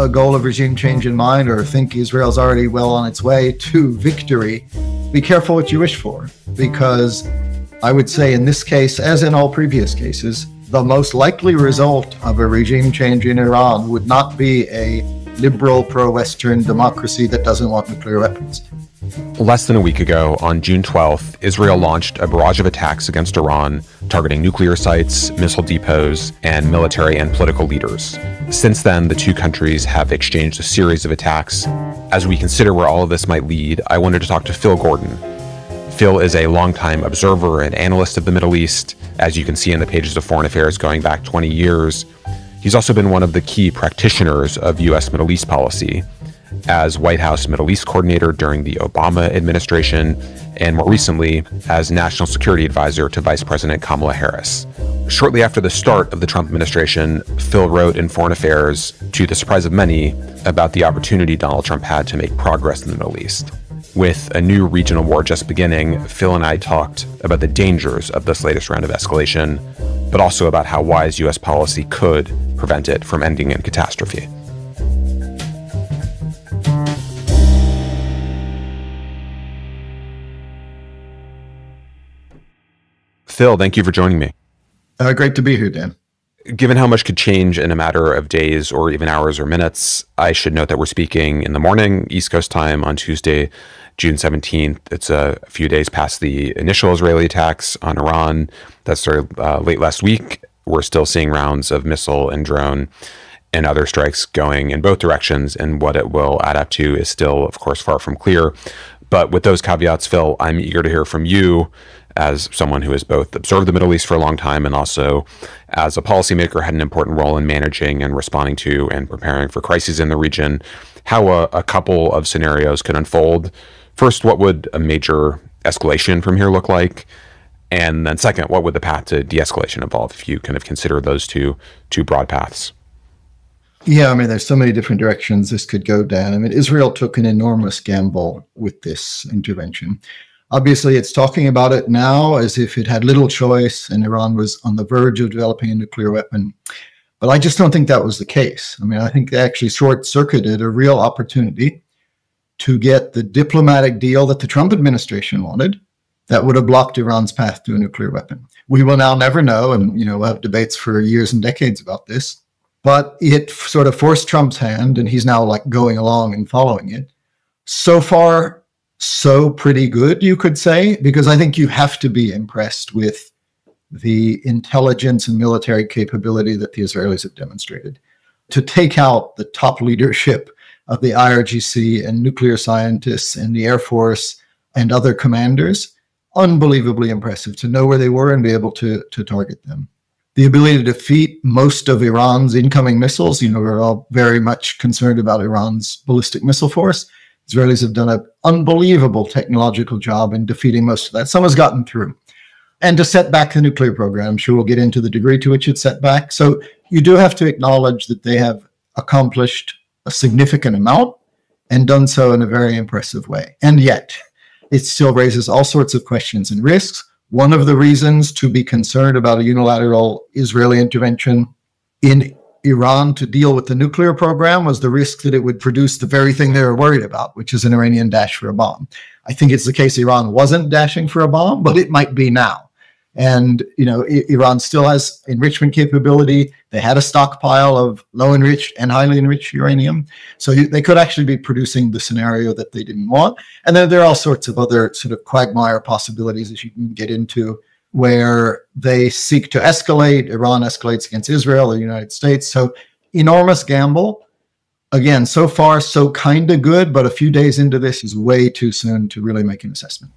a goal of regime change in mind or think Israel's already well on its way to victory, be careful what you wish for, because I would say in this case, as in all previous cases, the most likely result of a regime change in Iran would not be a liberal pro-Western democracy that doesn't want nuclear weapons. Less than a week ago, on June 12th, Israel launched a barrage of attacks against Iran, targeting nuclear sites, missile depots, and military and political leaders. Since then, the two countries have exchanged a series of attacks. As we consider where all of this might lead, I wanted to talk to Phil Gordon. Phil is a longtime observer and analyst of the Middle East, as you can see in the pages of Foreign Affairs going back 20 years. He's also been one of the key practitioners of U.S. Middle East policy, as White House Middle East coordinator during the Obama administration, and more recently as national security advisor to Vice President Kamala Harris. Shortly after the start of the Trump administration, Phil wrote in Foreign Affairs, to the surprise of many, about the opportunity Donald Trump had to make progress in the Middle East. With a new regional war just beginning, Phil and I talked about the dangers of this latest round of escalation, but also about how wise U.S. policy could prevent it from ending in catastrophe. Phil, thank you for joining me. Great to be here, Dan. Given how much could change in a matter of days or even hours or minutes, I should note that we're speaking in the morning, East Coast time, on Tuesday, June 17th. It's a few days past the initial Israeli attacks on Iran that started late last week. We're still seeing rounds of missile and drone and other strikes going in both directions, and what it will add up to is still, of course, far from clear. But with those caveats, Phil, I'm eager to hear from you as someone who has both observed the Middle East for a long time and also as a policymaker had an important role in managing and responding to and preparing for crises in the region, how a couple of scenarios could unfold. First, what would a major escalation from here look like? And then second, what would the path to de-escalation involve if you kind of consider those two broad paths? Yeah, I mean, there's so many different directions this could go down. I mean, Israel took an enormous gamble with this intervention. Obviously, it's talking about it now as if it had little choice and Iran was on the verge of developing a nuclear weapon. But I just don't think that was the case. I mean, I think they actually short-circuited a real opportunity to get the diplomatic deal that the Trump administration wanted that would have blocked Iran's path to a nuclear weapon. We will now never know, and we'll have debates for years and decades about this. But it sort of forced Trump's hand, and he's now like going along and following it. So far, so pretty good, you could say, because I think you have to be impressed with the intelligence and military capability that the Israelis have demonstrated. To take out the top leadership of the IRGC and nuclear scientists and the Air Force and other commanders, unbelievably impressive to know where they were and be able to target them. The ability to defeat most of Iran's incoming missiles, we're all very much concerned about Iran's ballistic missile force. Israelis have done an unbelievable technological job in defeating most of that. Some has gotten through. And to set back the nuclear program, I'm sure we'll get into the degree to which it's set back. So you do have to acknowledge that they have accomplished a significant amount and done so in a very impressive way. And yet, it still raises all sorts of questions and risks. One of the reasons to be concerned about a unilateral Israeli intervention in Iran to deal with the nuclear program was the risk that it would produce the very thing they were worried about, which is an Iranian dash for a bomb. I think it's the case Iran wasn't dashing for a bomb, but it might be now. And, Iran still has enrichment capability. They had a stockpile of low enriched and highly enriched uranium. So they could actually be producing the scenario that they didn't want. And then there are all sorts of other sort of quagmire possibilities that you can get into where they seek to escalate. Iran escalates against Israel or the United States. So enormous gamble. Again, so far, so kind of good, but a few days into this is way too soon to really make an assessment.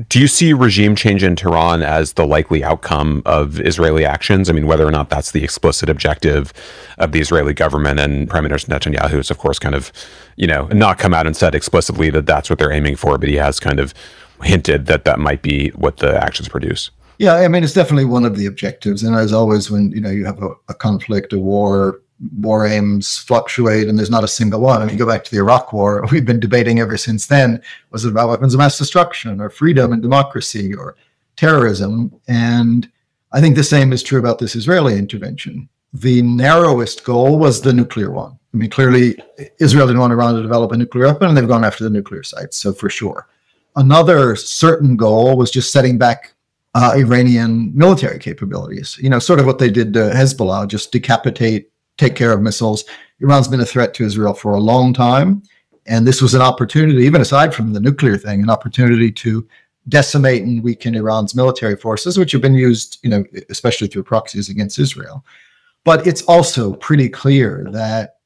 Do you see regime change in Tehran as the likely outcome of Israeli actions? I mean, whether or not that's the explicit objective of the Israeli government, and Prime Minister Netanyahu has, of course, kind of, not come out and said explicitly that that's what they're aiming for, but he has kind of hinted that that might be what the actions produce. Yeah, I mean, it's definitely one of the objectives. And as always, when, you have a conflict, a war aims fluctuate and there's not a single one. I mean, you go back to the Iraq War, we've been debating ever since then, was it about weapons of mass destruction or freedom and democracy or terrorism? And I think the same is true about this Israeli intervention. The narrowest goal was the nuclear one. I mean, clearly, Israel didn't want Iran to develop a nuclear weapon, and they've gone after the nuclear sites, so for sure. Another certain goal was just setting back Iranian military capabilities, sort of what they did to Hezbollah, just decapitate, take care of missiles. Iran's been a threat to Israel for a long time, and this was an opportunity, even aside from the nuclear thing, an opportunity to decimate and weaken Iran's military forces, which have been used, especially through proxies against Israel. But it's also pretty clear that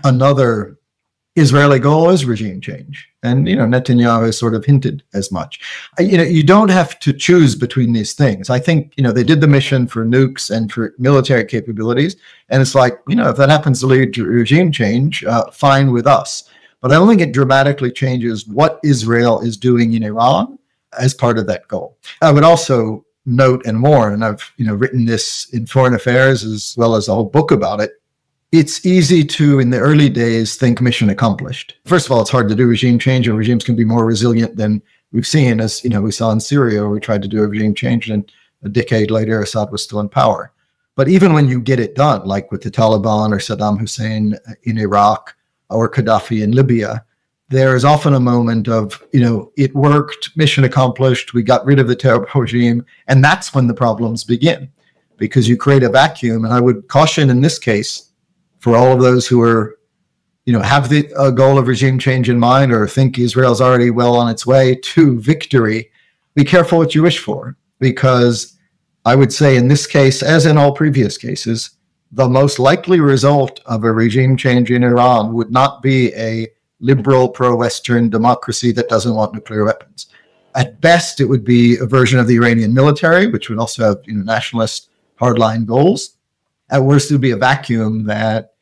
another Israeli goal is regime change. And, Netanyahu has sort of hinted as much. You don't have to choose between these things. I think, they did the mission for nukes and for military capabilities. And it's like, if that happens to lead to regime change, fine with us. But I don't think it dramatically changes what Israel is doing in Iran as part of that goal. I would also note and warn, and I've, written this in Foreign Affairs as well as a whole book about it. It's easy to, in the early days, think mission accomplished. First of all, it's hard to do regime change, and regimes can be more resilient than we've seen, as we saw in Syria, where we tried to do a regime change, and a decade later, Assad was still in power. But even when you get it done, like with the Taliban or Saddam Hussein in Iraq or Gaddafi in Libya, there is often a moment of, it worked, mission accomplished, we got rid of the terrible regime, and that's when the problems begin, because you create a vacuum. And I would caution in this case, for all of those who are, have the goal of regime change in mind or think Israel's already well on its way to victory, be careful what you wish for. Because I would say in this case, as in all previous cases, the most likely result of a regime change in Iran would not be a liberal pro-Western democracy that doesn't want nuclear weapons. At best, it would be a version of the Iranian military, which would also have nationalist hardline goals. At worst, it would be a vacuum that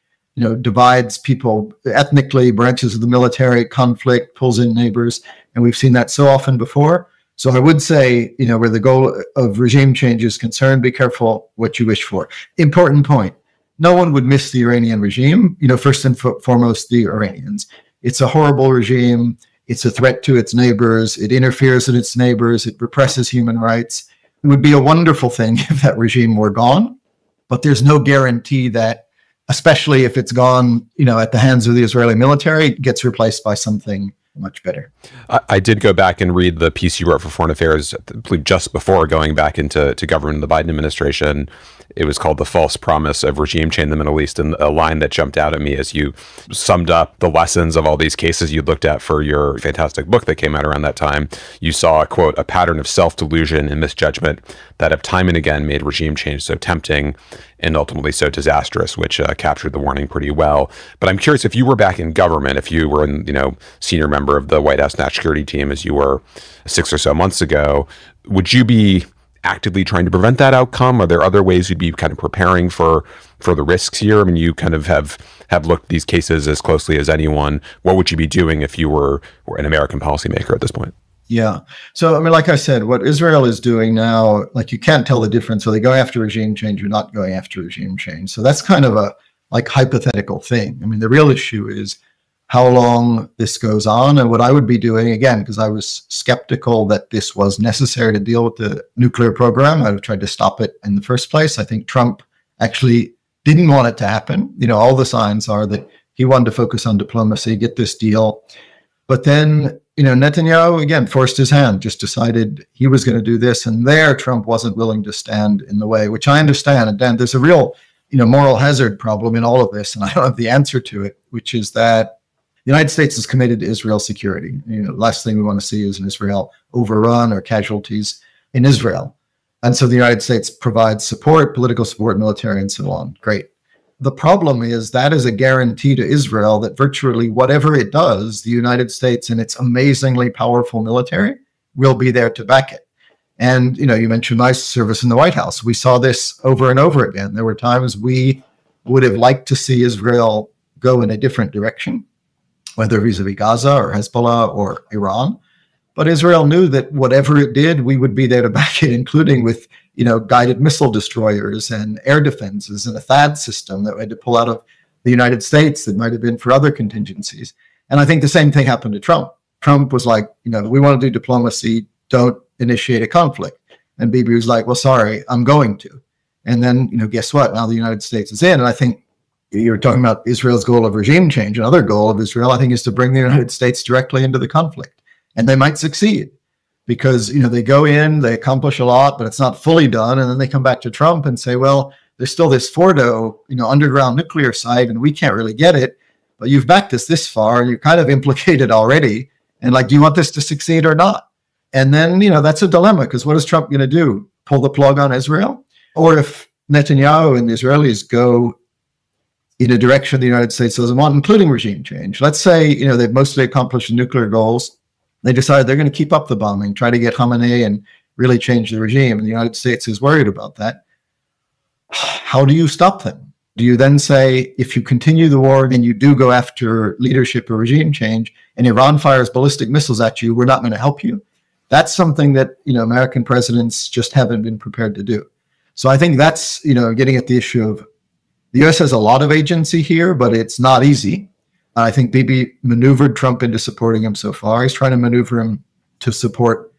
divides people ethnically, branches of the military, conflict, pulls in neighbors, and we've seen that so often before. So I would say, where the goal of regime change is concerned, be careful what you wish for. Important point. No one would miss the Iranian regime, first and foremost, the Iranians. It's a horrible regime. It's a threat to its neighbors. It interferes in its neighbors. It represses human rights. It would be a wonderful thing if that regime were gone. But there's no guarantee that, especially if it's gone, at the hands of the Israeli military, it gets replaced by something much better. I did go back and read the piece you wrote for Foreign Affairs, I believe just before going back into government in the Biden administration. It was called The False Promise of Regime Change in the Middle East. And a line that jumped out at me as you summed up the lessons of all these cases you looked at for your fantastic book that came out around that time. You saw, quote, a pattern of self-delusion and misjudgment that have time and again made regime change so tempting and ultimately so disastrous, which captured the warning pretty well. But I'm curious, if you were back in government, if you were in, senior member of the White House National Security Team as you were 6 or so months ago, would you be actively trying to prevent that outcome? Are there other ways you'd be kind of preparing for the risks here? I mean, you kind of have looked at these cases as closely as anyone. What would you be doing if you were an American policymaker at this point? Yeah. So, I mean, like I said, what Israel is doing now, like you can't tell the difference. Are they going after regime change or not going after regime change? So that's kind of a hypothetical thing. I mean, the real issue is how long this goes on. And what I would be doing, again, because I was skeptical that this was necessary to deal with the nuclear program, I would have tried to stop it in the first place. I think Trump actually didn't want it to happen. All the signs are that he wanted to focus on diplomacy, get this deal. But then, Netanyahu, again, forced his hand, just decided he was going to do this. And there, Trump wasn't willing to stand in the way, which I understand. And Dan, there's a real, moral hazard problem in all of this. And I don't have the answer to it, which is that the United States is committed to Israel's security. The last thing we want to see is an Israel overrun or casualties in Israel. And so the United States provides support, political support, military, and so on. Great. The problem is that is a guarantee to Israel that virtually whatever it does, the United States and its amazingly powerful military will be there to back it. And, you mentioned my service in the White House. We saw this over and over again. There were times we would have liked to see Israel go in a different direction, whether vis-a-vis Gaza or Hezbollah or Iran. But Israel knew that whatever it did, we would be there to back it, including with, guided missile destroyers and air defenses and a THAAD system that we had to pull out of the United States that might have been for other contingencies. And I think the same thing happened to Trump. Trump was like, we want to do diplomacy, don't initiate a conflict. And Bibi was like, well, sorry, I'm going to. And then, guess what? Now the United States is in. And I think You're talking about Israel's goal of regime change. Another goal of Israel, I think, is to bring the United States directly into the conflict. And they might succeed because, they go in, they accomplish a lot, but it's not fully done. And then they come back to Trump and say, well, there's still this Fordo, underground nuclear site, and we can't really get it. But you've backed us this far, and you're kind of implicated already. And do you want this to succeed or not? And then, that's a dilemma, because what is Trump going to do? Pull the plug on Israel? Or if Netanyahu and the Israelis go in a direction the United States doesn't want, including regime change. Let's say, they've mostly accomplished the nuclear goals. They decide they're going to keep up the bombing, try to get Khamenei and really change the regime. And the United States is worried about that. How do you stop them? Do you then say, if you continue the war and you do go after leadership or regime change and Iran fires ballistic missiles at you, we're not going to help you? That's something that, American presidents just haven't been prepared to do. So I think that's, getting at the issue of the U.S. has a lot of agency here, but it's not easy. I think Bibi maneuvered Trump into supporting him so far. He's trying to maneuver him to support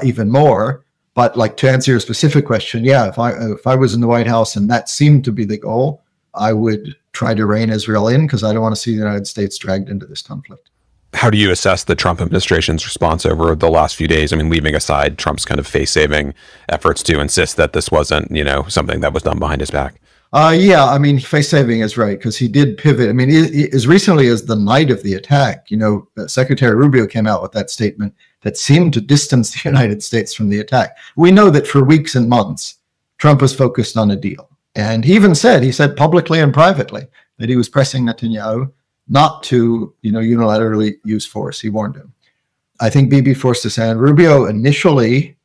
even more. But to answer your specific question, yeah, if I was in the White House and that seemed to be the goal, I would try to rein Israel in because I don't want to see the United States dragged into this conflict. How do you assess the Trump administration's response over the last few days? I mean, leaving aside Trump's kind of face-saving efforts to insist that this wasn't, something that was done behind his back. Yeah, I mean, face-saving is right, because he did pivot. I mean, as recently as the night of the attack, Secretary Rubio came out with that statement that seemed to distance the United States from the attack. We know that for weeks and months, Trump was focused on a deal. And he even said publicly and privately that he was pressing Netanyahu not to, unilaterally use force. He warned him. I think Bibi forced his hand. Rubio initially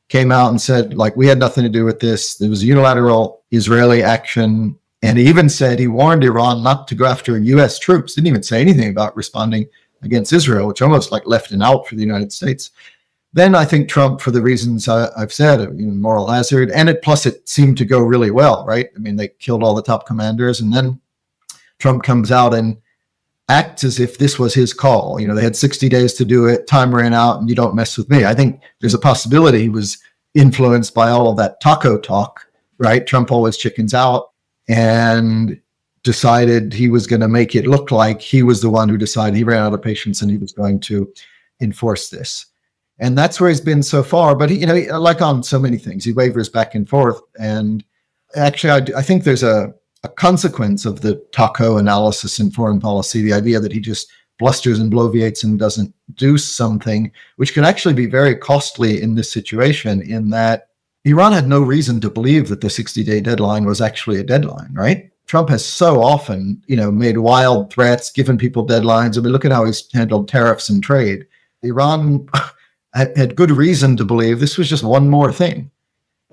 came out and said, we had nothing to do with this. There was unilateral Israeli action. And he even said he warned Iran not to go after U.S. troops. Didn't even say anything about responding against Israel, which almost left an out for the United States. Then I think Trump, for the reasons I've said, moral hazard, and plus it seemed to go really well, right? I mean, they killed all the top commanders, and then Trump comes out and acts as if this was his call. They had 60 days to do it, time ran out, and you don't mess with me. I think there's a possibility he was influenced by all of that taco talk, right? Trump always chickens out, and decided he was going to make it look like he was the one who decided. He ran out of patience and he was going to enforce this. And that's where he's been so far. But, he, like on so many things, he wavers back and forth. And actually, I think there's a consequence of the taco analysis in foreign policy, the idea that he just blusters and bloviates and doesn't do something, which can actually be very costly in this situation, in that Iran had no reason to believe that the 60-day deadline was actually a deadline, right? Trump has so often, made wild threats, given people deadlines. I mean, look at how he's handled tariffs and trade. Iran had good reason to believe this was just one more thing.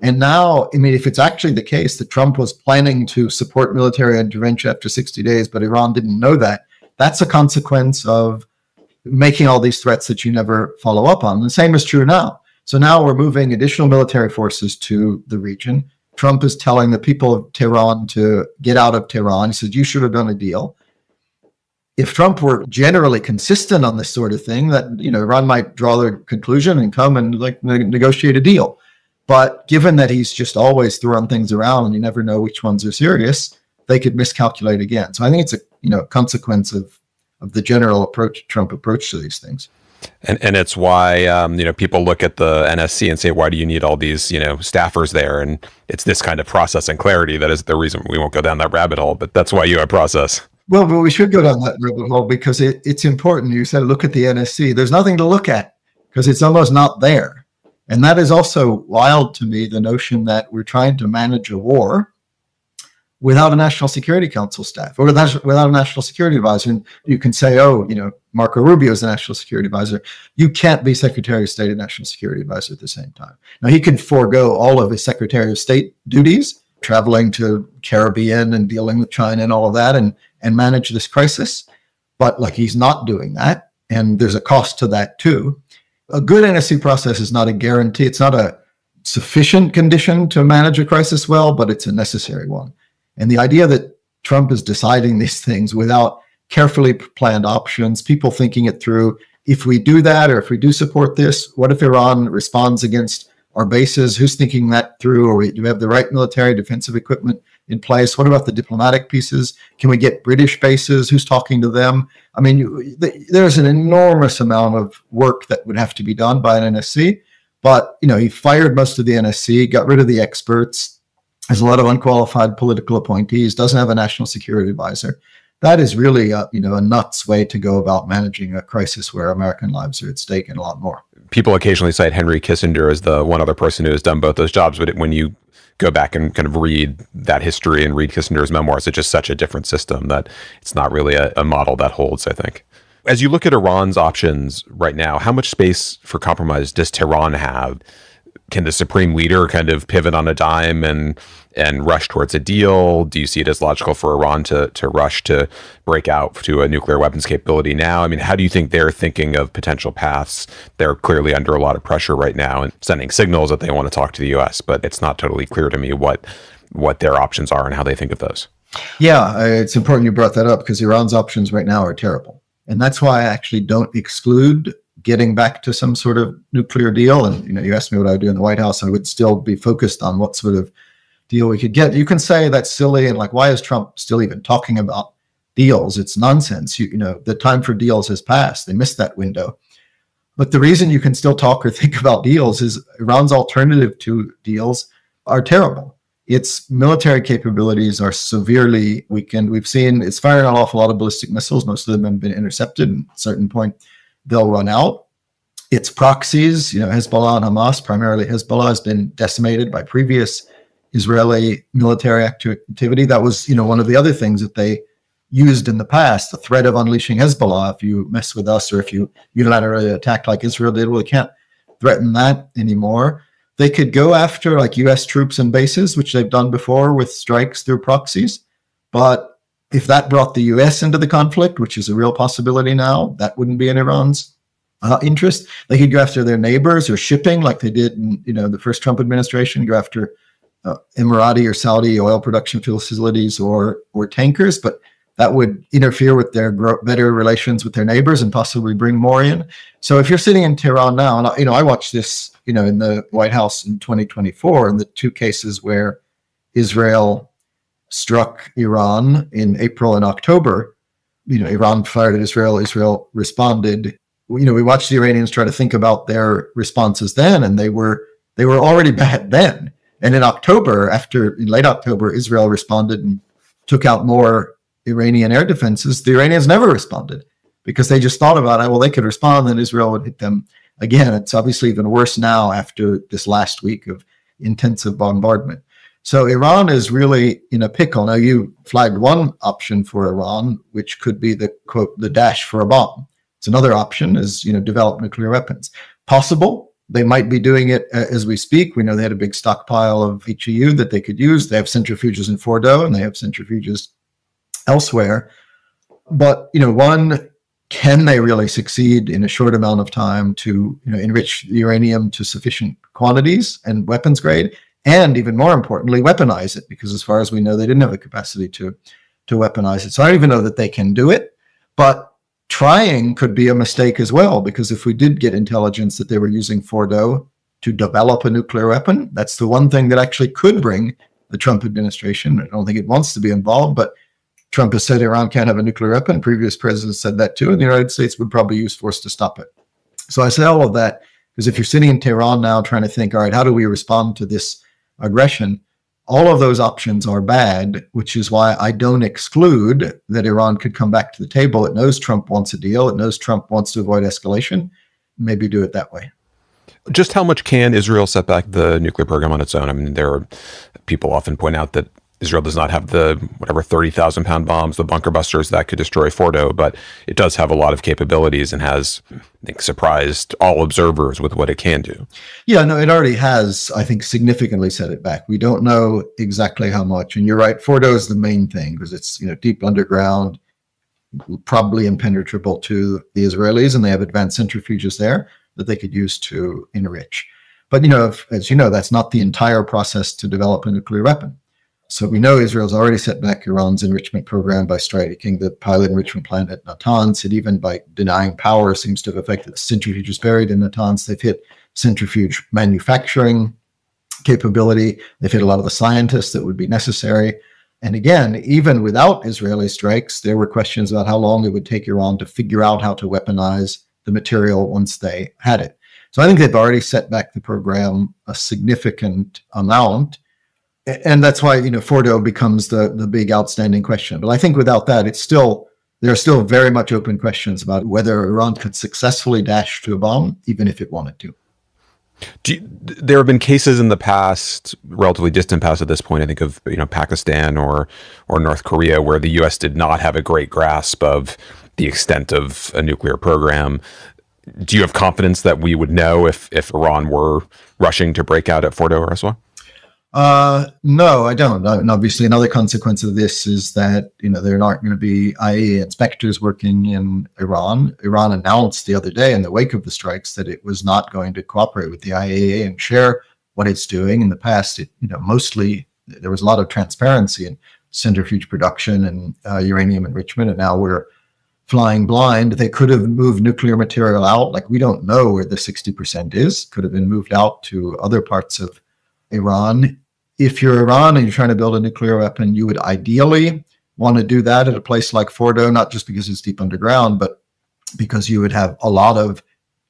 And now, I mean, if it's actually the case that Trump was planning to support military intervention after 60 days, but Iran didn't know that, that's a consequence of making all these threats that you never follow up on. The same is true now. So now we're moving additional military forces to the region. Trump is telling the people of Tehran to get out of Tehran. He said, you should have done a deal. If Trump were generally consistent on this sort of thing, that, Iran might draw their conclusion and come and negotiate a deal. But given that he's just always throwing things around and you never know which ones are serious, they could miscalculate again. So I think it's a consequence of the general approach, Trump approach to these things. And it's why, people look at the NSC and say, why do you need all these, staffers there? And it's this kind of process and clarity that is the reason. We won't go down that rabbit hole, but that's why you have process. Well, but we should go down that rabbit hole because it's important. You said, look at the NSC. There's nothing to look at because it's almost not there. And that is also wild to me, the notion that we're trying to manage a war without a National Security Council staff or without a National Security Advisor. And you can say, Marco Rubio is the National Security Advisor. You can't be Secretary of State and National Security Advisor at the same time. Now, he can forego all of his Secretary of State duties, traveling to Caribbean and dealing with China and all of that, and manage this crisis. But he's not doing that. And there's a cost to that too. A good NSC process is not a guarantee. It's not a sufficient condition to manage a crisis well, but it's a necessary one. And the idea that Trump is deciding these things without carefully planned options, people thinking it through, if we do that, or if we do support this, what if Iran responds against our bases? Who's thinking that through? Or do we have the right military defensive equipment in place? What about the diplomatic pieces? Can we get British bases? Who's talking to them? I mean, there's an enormous amount of work that would have to be done by an NSC. But, he fired most of the NSC, got rid of the experts, has a lot of unqualified political appointees, doesn't have a national security advisor. That is really a nuts way to go about managing a crisis where American lives are at stake and a lot more. People occasionally cite Henry Kissinger as the one other person who has done both those jobs, but when you go back and kind of read that history and read Kissinger's memoirs, it's just such a different system that it's not really a model that holds, I think. As you look at Iran's options right now, how much space for compromise does Tehran have? Can the supreme leader kind of pivot on a dime and rush towards a deal? Do you see it as logical for Iran to rush to break out to a nuclear weapons capability now? I mean, how do you think they're thinking of potential paths? They're clearly under a lot of pressure right now and sending signals that they want to talk to the U.S., but it's not totally clear to me what their options are and how they think of those. Yeah, it's important you brought that up because Iran's options right now are terrible. And that's why I actually don't exclude getting back to some sort of nuclear deal. And, you asked me what I would do in the White House. I would still be focused on what sort of deal we could get. You can say that's silly and why is Trump still even talking about deals? It's nonsense. The time for deals has passed. They missed that window. But the reason you can still talk or think about deals is Iran's alternative to deals are terrible. Its military capabilities are severely weakened. We've seen it's firing an awful lot of ballistic missiles. Most of them have been intercepted. At a certain point, they'll run out. Its proxies, Hezbollah and Hamas, primarily Hezbollah, has been decimated by previous Israeli military activity. That was, one of the other things that they used in the past, the threat of unleashing Hezbollah. If you mess with us or if you unilaterally attack like Israel did, well, they can't threaten that anymore. They could go after U.S. troops and bases, which they've done before with strikes through proxies. But if that brought the U.S. into the conflict, which is a real possibility now, that wouldn't be in Iran's interest. They could go after their neighbors or shipping like they did in the first Trump administration, go after Emirati or Saudi oil production facilities or tankers. But that would interfere with their better relations with their neighbors and possibly bring more in. So if you're sitting in Tehran now, and I watched this, in the White House in 2024, in the two cases where Israel struck Iran in April and October, Iran fired at Israel, Israel responded. We watched the Iranians try to think about their responses then, and they were already bad then. And in late October, Israel responded and took out more Iranian air defenses. The Iranians never responded because they just thought about it. Well, they could respond, then Israel would hit them again. It's obviously even worse now after this last week of intensive bombardment. So Iran is really in a pickle. Now, you flagged one option for Iran, which could be the, quote, the dash for a bomb. It's another option is, develop nuclear weapons. Possible. They might be doing it as we speak. We know they had a big stockpile of HEU that they could use. They have centrifuges in Fordo and they have centrifuges elsewhere. But, can they really succeed in a short amount of time to enrich the uranium to sufficient quantities and weapons grade? And even more importantly, weaponize it, because as far as we know, they didn't have the capacity to weaponize it. So I don't even know that they can do it, but trying could be a mistake as well, because if we did get intelligence that they were using Fordo to develop a nuclear weapon, that's the one thing that actually could bring the Trump administration. I don't think it wants to be involved, but Trump has said Iran can't have a nuclear weapon. Previous presidents said that too, and the United States would probably use force to stop it. So I say all of that because if you're sitting in Tehran now trying to think, all right, how do we respond to this aggression? All of those options are bad, which is why I don't exclude that Iran could come back to the table. It knows Trump wants a deal. It knows Trump wants to avoid escalation. Maybe do it that way. Just how much can Israel set back the nuclear program on its own? I mean, people often point out that Israel does not have the 30,000-pound bombs, the bunker busters that could destroy Fordo, but it does have a lot of capabilities and has, I think, surprised all observers with what it can do. Yeah, no, it already has, I think, significantly set it back. We don't know exactly how much. And you're right, Fordo is the main thing because it's deep underground, probably impenetrable to the Israelis, and they have advanced centrifuges there that they could use to enrich. But, as you know, that's not the entire process to develop a nuclear weapon. So we know Israel's already set back Iran's enrichment program by striking the pilot enrichment plant at Natanz. It even, by denying power, seems to have affected the centrifuges buried in Natanz. They've hit centrifuge manufacturing capability. They've hit a lot of the scientists that would be necessary. And again, even without Israeli strikes, there were questions about how long it would take Iran to figure out how to weaponize the material once they had it. So I think they've already set back the program a significant amount. And that's why, Fordo becomes the big outstanding question. But I think without that, there are still very much open questions about whether Iran could successfully dash to a bomb, even if it wanted to. There have been cases in the past, relatively distant past at this point, I think of Pakistan or North Korea, where the U.S. did not have a great grasp of the extent of a nuclear program. Do you have confidence that we would know if Iran were rushing to break out at Fordo or Rasuah? No, I don't. And obviously, another consequence of this is that there aren't going to be IAEA inspectors working in Iran. Iran announced the other day in the wake of the strikes that it was not going to cooperate with the IAEA and share what it's doing. In the past, mostly there was a lot of transparency in centrifuge production and uranium enrichment, and now we're flying blind. They could have moved nuclear material out. Like, we don't know where the 60% is. Could have been moved out to other parts of Iran. If you're Iran and you're trying to build a nuclear weapon, you would ideally want to do that at a place like Fordo, not just because it's deep underground, but because you would have a lot of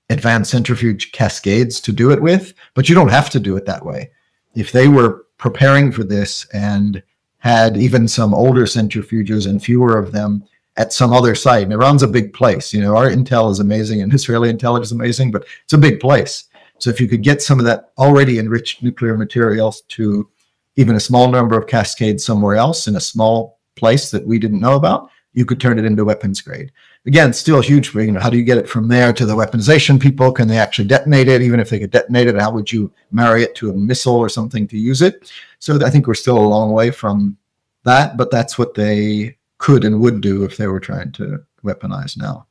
advanced centrifuge cascades to do it with. But you don't have to do it that way. If they were preparing for this and had even some older centrifuges and fewer of them at some other site, and Iran's a big place. Our intel is amazing and Israeli intel is amazing, but it's a big place. So if you could get some of that already enriched nuclear materials to even a small number of cascades somewhere else in a small place that we didn't know about, you could turn it into weapons grade. Again, still huge. How do you get it from there to the weaponization people? Can they actually detonate it? Even if they could detonate it, how would you marry it to a missile or something to use it? So I think we're still a long way from that, but that's what they could and would do if they were trying to weaponize now.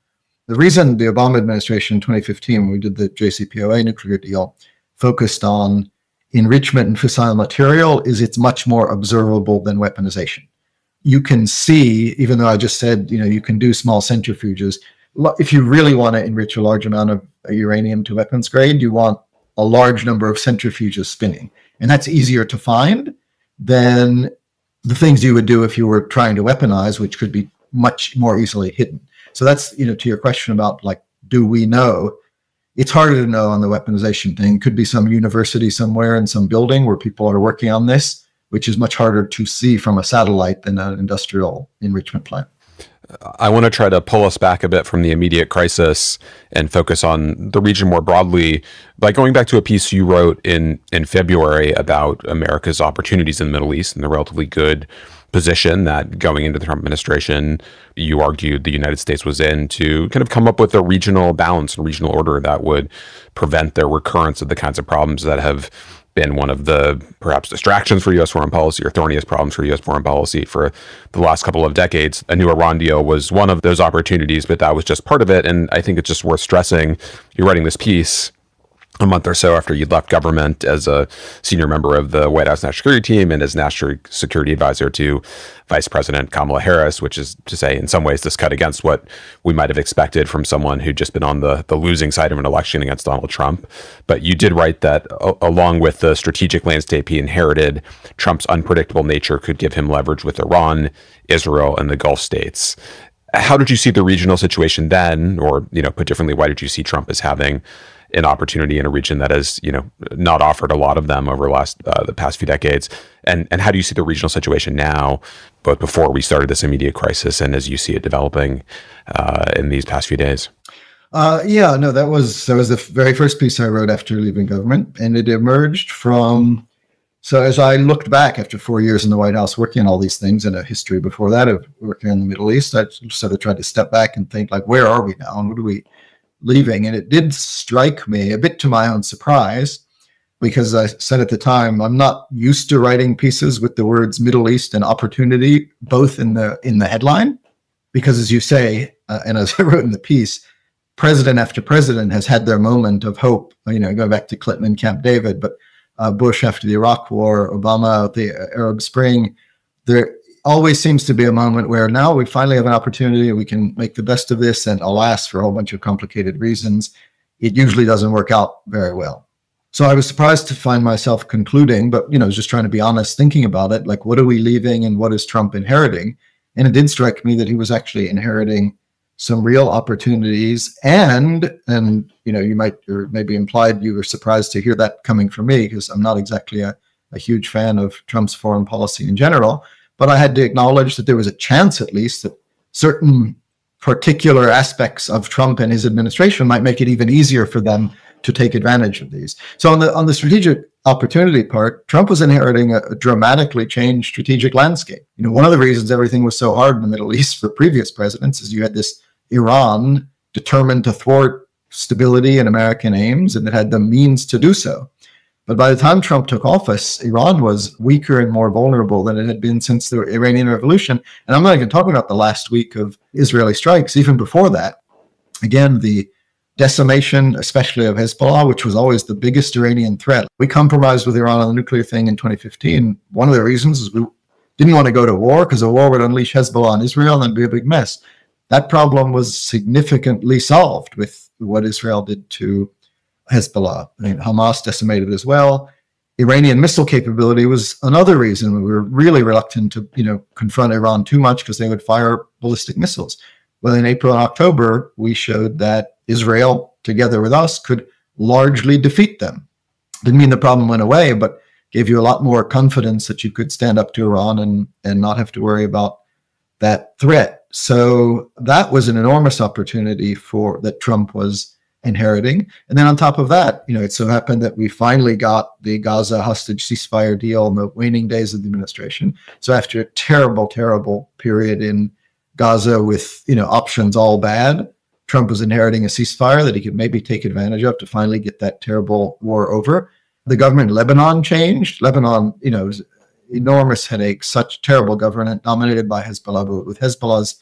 The reason the Obama administration in 2015, when we did the JCPOA nuclear deal, focused on enrichment and fissile material is it's much more observable than weaponization. You can see, even though I just said, you can do small centrifuges. If you really want to enrich a large amount of uranium to weapons grade, you want a large number of centrifuges spinning. And that's easier to find than the things you would do if you were trying to weaponize, which could be much more easily hidden. So that's, to your question about, do we know? It's harder to know on the weaponization thing. Could be some university somewhere in some building where people are working on this, which is much harder to see from a satellite than an industrial enrichment plant. I want to try to pull us back a bit from the immediate crisis and focus on the region more broadly by going back to a piece you wrote in February about America's opportunities in the Middle East and the relatively good position that going into the Trump administration, you argued the United States was in to kind of come up with a regional balance and regional order that would prevent the recurrence of the kinds of problems that have been one of the perhaps distractions for U.S. foreign policy or thorniest problems for U.S. foreign policy for the last couple of decades. A new Iran deal was one of those opportunities, but that was just part of it. And I think it's just worth stressing, you're writing this piece a month or so after you'd left government as a senior member of the White House National Security Team and as National Security Advisor to Vice President Kamala Harris, which is to say, in some ways, this cut against what we might have expected from someone who'd just been on the losing side of an election against Donald Trump. But you did write that along with the strategic landscape he inherited, Trump's unpredictable nature could give him leverage with Iran, Israel, and the Gulf states. How did you see the regional situation then? Or, put differently, why did you see Trump as having an opportunity in a region that has, not offered a lot of them over the past few decades? And how do you see the regional situation now, both before we started this immediate crisis and as you see it developing in these past few days? That was the very first piece I wrote after leaving government, and it emerged from. So as I looked back after 4 years in the White House working on all these things and a history before that of working in the Middle East, I sort of tried to step back and think, where are we now and what are we leaving? And it did strike me a bit to my own surprise, because I said at the time, I'm not used to writing pieces with the words Middle East and opportunity both in the headline, because as you say, and as I wrote in the piece, president after president has had their moment of hope, going back to Clinton and Camp David, but Bush after the Iraq War, Obama, the Arab Spring, there always seems to be a moment where now we finally have an opportunity, we can make the best of this, and alas, for a whole bunch of complicated reasons, it usually doesn't work out very well. So I was surprised to find myself concluding, but, I was just trying to be honest, thinking about it, like, what are we leaving and what is Trump inheriting? And it did strike me that he was actually inheriting some real opportunities. And you might, or maybe implied you were surprised to hear that coming from me, because I'm not exactly a huge fan of Trump's foreign policy in general. But I had to acknowledge that there was a chance, at least, that certain particular aspects of Trump and his administration might make it even easier for them to take advantage of these. So on the strategic opportunity part, Trump was inheriting a dramatically changed strategic landscape. One of the reasons everything was so hard in the Middle East for previous presidents is you had this Iran determined to thwart stability and American aims, and it had the means to do so. But by the time Trump took office, Iran was weaker and more vulnerable than it had been since the Iranian Revolution. And I'm not even talking about the last week of Israeli strikes. Even before that, again, the decimation, especially of Hezbollah, which was always the biggest Iranian threat. We compromised with Iran on the nuclear thing in 2015. One of the reasons is we didn't want to go to war, because a war would unleash Hezbollah on Israel and it'd be a big mess. That problem was significantly solved with what Israel did to Hezbollah. Hamas decimated as well. Iranian missile capability was another reason we were really reluctant to, confront Iran too much, because they would fire ballistic missiles. Well, in April and October, we showed that Israel, together with us, could largely defeat them. Didn't mean the problem went away, but gave you a lot more confidence that you could stand up to Iran and not have to worry about that threat. So that was an enormous opportunity that Trump was inheriting. And then on top of that, it so happened that we finally got the Gaza hostage ceasefire deal in the waning days of the administration. So after a terrible, terrible period in Gaza with, options all bad, Trump was inheriting a ceasefire that he could maybe take advantage of to finally get that terrible war over. The government in Lebanon changed. Lebanon, was enormous headache, such terrible government dominated by Hezbollah. But with Hezbollah's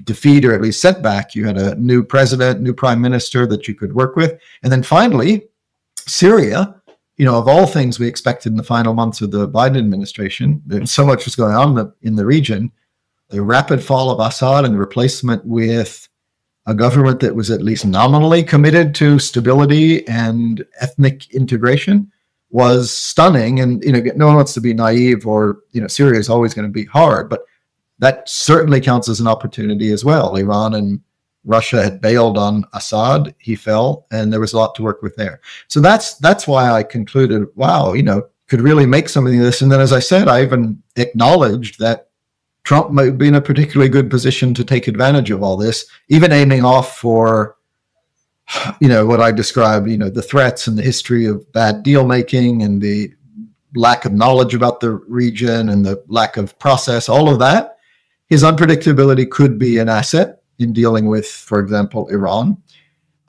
defeat, or at least setback, you had a new president, new prime minister that you could work with. And then finally, Syria, of all things we expected in the final months of the Biden administration, there's so much was going on in the region. The rapid fall of Assad and the replacement with a government that was at least nominally committed to stability and ethnic integration was stunning. And, no one wants to be naive, or, Syria is always going to be hard, but that certainly counts as an opportunity as well. Iran and Russia had bailed on Assad. He fell, and there was a lot to work with there. So that's why I concluded, wow, could really make something of this. And then, as I said, I even acknowledged that Trump might be in a particularly good position to take advantage of all this, even aiming off for, what I described, the threats and the history of bad deal making and the lack of knowledge about the region and the lack of process, all of that. His unpredictability could be an asset in dealing with, for example, Iran.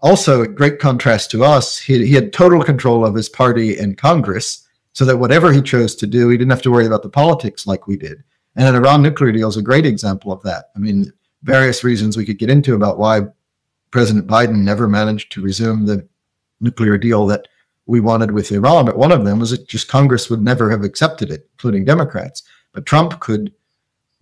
Also, a great contrast to us, he had total control of his party and Congress, so that whatever he chose to do, he didn't have to worry about the politics like we did. And an Iran nuclear deal is a great example of that. I mean, various reasons we could get into about why President Biden never managed to resume the nuclear deal that we wanted with Iran. But one of them was that just Congress would never have accepted it, including Democrats. But Trump could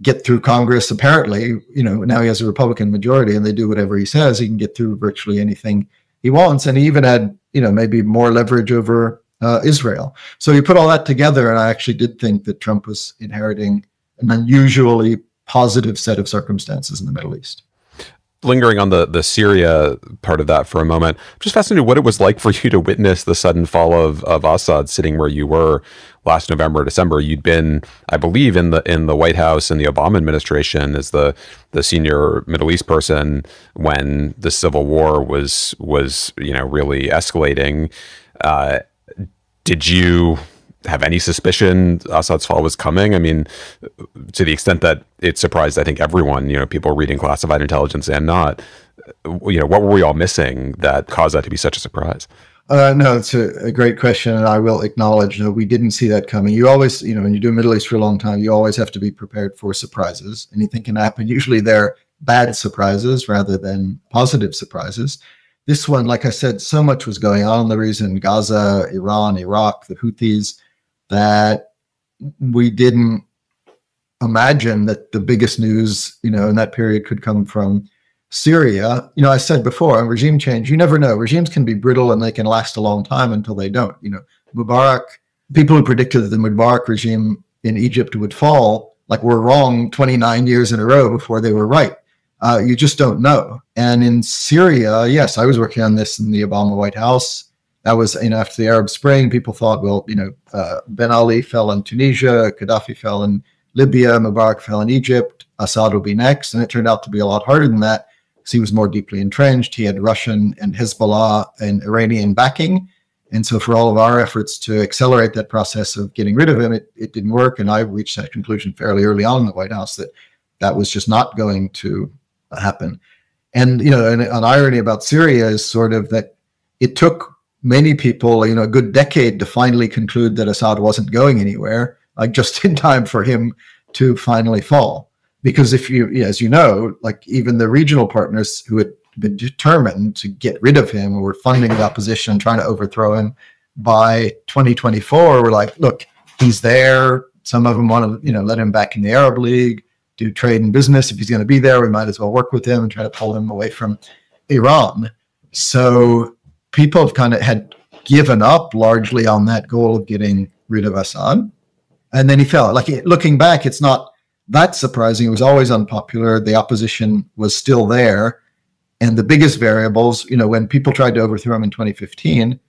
get through Congress, apparently. Now he has a Republican majority and they do whatever he says. He can get through virtually anything he wants. And he even had, maybe more leverage over Israel. So you put all that together, and I actually did think that Trump was inheriting an unusually positive set of circumstances in the Middle East. Lingering on the Syria part of that for a moment, I'm just fascinated what it was like for you to witness the sudden fall of Assad, sitting where you were last November or December. You'd been, I believe, in the White House in the Obama administration as the senior Middle East person when the civil war was really escalating. Did you have any suspicion Assad's fall was coming? I mean, to the extent that it surprised, I think, everyone, people reading classified intelligence and not, what were we all missing that caused that to be such a surprise? No, it's a great question. And I will acknowledge, we didn't see that coming. You always, when you do Middle East for a long time, you always have to be prepared for surprises. Anything can happen. Usually they're bad surprises rather than positive surprises. This one, like I said, so much was going on. The reason Gaza, Iran, Iraq, the Houthis, that we didn't imagine that the biggest news, in that period could come from Syria, I said before, on regime change, you never know. Regimes can be brittle and they can last a long time until they don't. Mubarak, people who predicted that the Mubarak regime in Egypt would fall, were wrong 29 years in a row before they were right. You just don't know. And in Syria, yes, I was working on this in the Obama White House. That was, after the Arab Spring, people thought, well, Ben Ali fell in Tunisia, Gaddafi fell in Libya, Mubarak fell in Egypt, Assad will be next. And it turned out to be a lot harder than that because he was more deeply entrenched. He had Russian and Hezbollah and Iranian backing. And so for all of our efforts to accelerate that process of getting rid of him, it didn't work. And I reached that conclusion fairly early on in the White House that was just not going to happen. And, an irony about Syria is sort of that it took many people, a good decade to finally conclude that Assad wasn't going anywhere, just in time for him to finally fall. Because as even the regional partners who had been determined to get rid of him, were funding the opposition, trying to overthrow him, by 2024 were like, look, he's there. Some of them want to, let him back in the Arab League, do trade and business. If he's going to be there, we might as well work with him and try to pull him away from Iran. So people have kind of had given up largely on that goal of getting rid of Assad. And then he fell. Looking back, it's not that surprising. It was always unpopular. The opposition was still there. And the biggest variables, when people tried to overthrow him in 2015,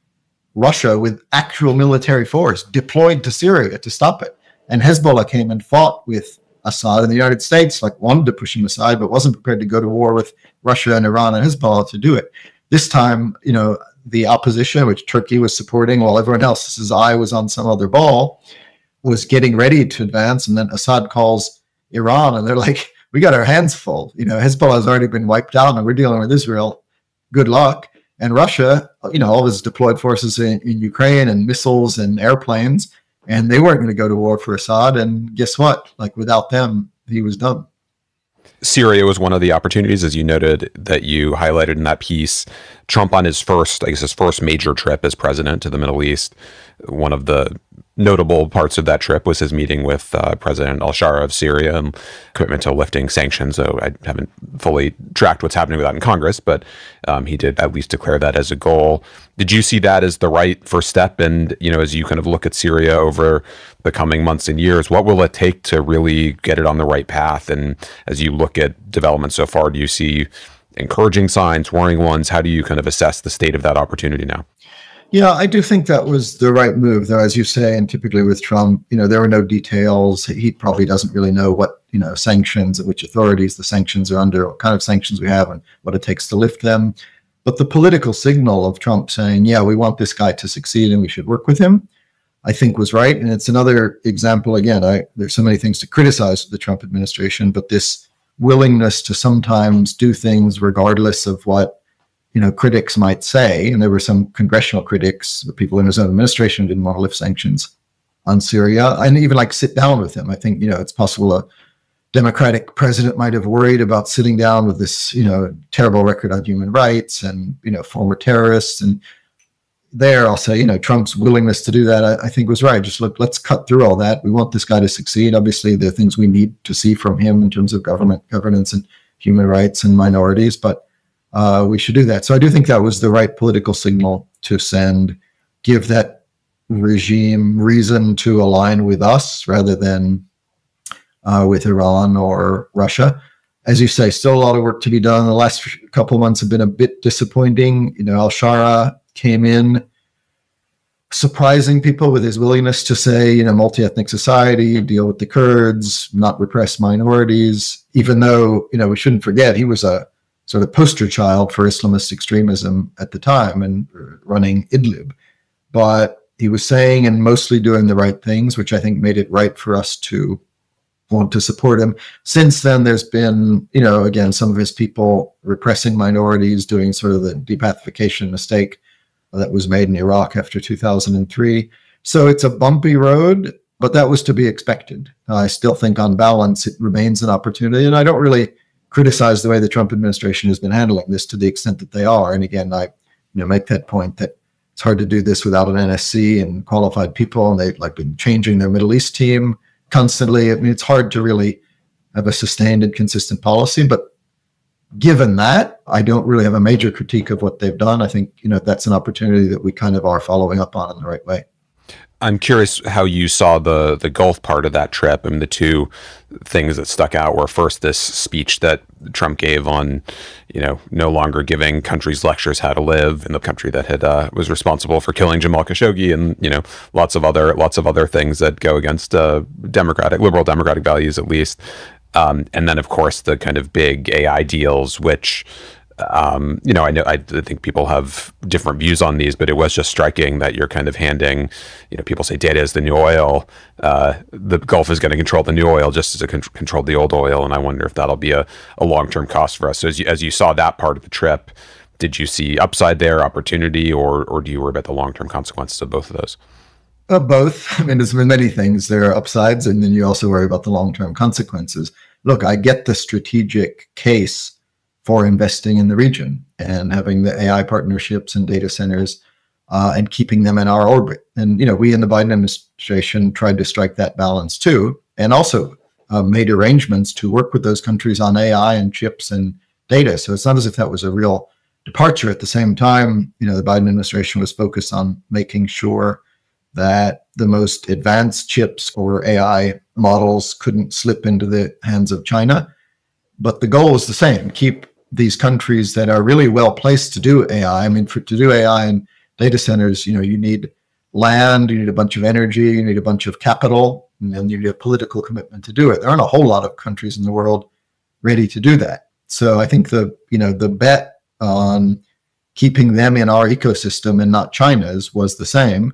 Russia, with actual military force, deployed to Syria to stop it. And Hezbollah came and fought with Assad, and the United States wanted to push him aside, but wasn't prepared to go to war with Russia and Iran and Hezbollah to do it. This time, the opposition, which Turkey was supporting while everyone else's eye was on some other ball, was getting ready to advance. And then Assad calls Iran, and they're like, we got our hands full. Hezbollah has already been wiped out, and we're dealing with Israel. Good luck. And Russia, all of his deployed forces in Ukraine and missiles and airplanes, and they weren't going to go to war for Assad. And guess what? Without them, he was done. Syria was one of the opportunities, as you noted, that you highlighted in that piece. Trump on his first major trip as president to the Middle East, one of the notable parts of that trip was his meeting with President al-Shara of Syria and commitment to lifting sanctions. So I haven't fully tracked what's happening with that in Congress, but he did at least declare that as a goal. Did you see that as the right first step? And, as you kind of look at Syria over the coming months and years, what will it take to really get it on the right path? And as you look at development so far, do you see encouraging signs, worrying ones? How do you kind of assess the state of that opportunity now? Yeah, I do think that was the right move, though, as you say, and typically with Trump, there were no details. He probably doesn't really know what, sanctions, which authorities the sanctions are under, what kind of sanctions we have, and what it takes to lift them. But the political signal of Trump saying, yeah, we want this guy to succeed and we should work with him, I think was right. And it's another example, again, there's so many things to criticize the Trump administration, but this willingness to sometimes do things regardless of what critics might say, and there were some congressional critics, the people in his own administration didn't want to lift sanctions on Syria, and even sit down with him. I think, it's possible a Democratic president might have worried about sitting down with this, terrible record on human rights and, former terrorists. And there I'll say, Trump's willingness to do that, I think was right. Just look, let's cut through all that. We want this guy to succeed. Obviously, there are things we need to see from him in terms of governance and human rights and minorities, but we should do that. So I do think that was the right political signal to send, give that regime reason to align with us rather than with Iran or Russia. As you say, still a lot of work to be done. The last couple of months have been a bit disappointing. Al-Shara came in surprising people with his willingness to say, multi-ethnic society, deal with the Kurds, not repress minorities, even though, we shouldn't forget he was a sort of poster child for Islamist extremism at the time and running Idlib. But he was saying and mostly doing the right things, which I think made it right for us to want to support him. Since then, there's been, again, some of his people repressing minorities, doing sort of the depacification mistake that was made in Iraq after 2003. So it's a bumpy road, but that was to be expected. I still think on balance, it remains an opportunity. And I don't really criticize the way the Trump administration has been handling this to the extent that they are. And again, I make that point that it's hard to do this without an NSC and qualified people, and they've been changing their Middle East team constantly. I mean, it's hard to really have a sustained and consistent policy, but given that, I don't really have a major critique of what they've done. I think, that's an opportunity that we kind of are following up on in the right way. I'm curious how you saw the Gulf part of that trip. I mean, the two things that stuck out were first this speech that Trump gave on, no longer giving countries lectures how to live in the country that had was responsible for killing Jamal Khashoggi, and lots of other things that go against liberal democratic values, at least. And then, of course, the kind of big AI deals, which I think people have different views on these, but it was just striking that you're kind of handing, people say data is the new oil. The Gulf is going to control the new oil just as it controlled the old oil. And I wonder if that'll be a long-term cost for us. So as you saw that part of the trip, did you see upside there, opportunity, or do you worry about the long-term consequences of both of those? Both. I mean, there's been many things. There are upsides, and then you also worry about the long-term consequences. Look, I get the strategic case for investing in the region and having the AI partnerships and data centers and keeping them in our orbit. And, we in the Biden administration tried to strike that balance too, and also made arrangements to work with those countries on AI and chips and data. So it's not as if that was a real departure. At the same time, the Biden administration was focused on making sure that the most advanced chips or AI models couldn't slip into the hands of China. But the goal was the same: keep these countries that are really well placed to do AI. I mean, to do AI and data centers, you need land, you need a bunch of energy, you need a bunch of capital, and then you need a political commitment to do it. There aren't a whole lot of countries in the world ready to do that. So I think the bet on keeping them in our ecosystem and not China's was the same.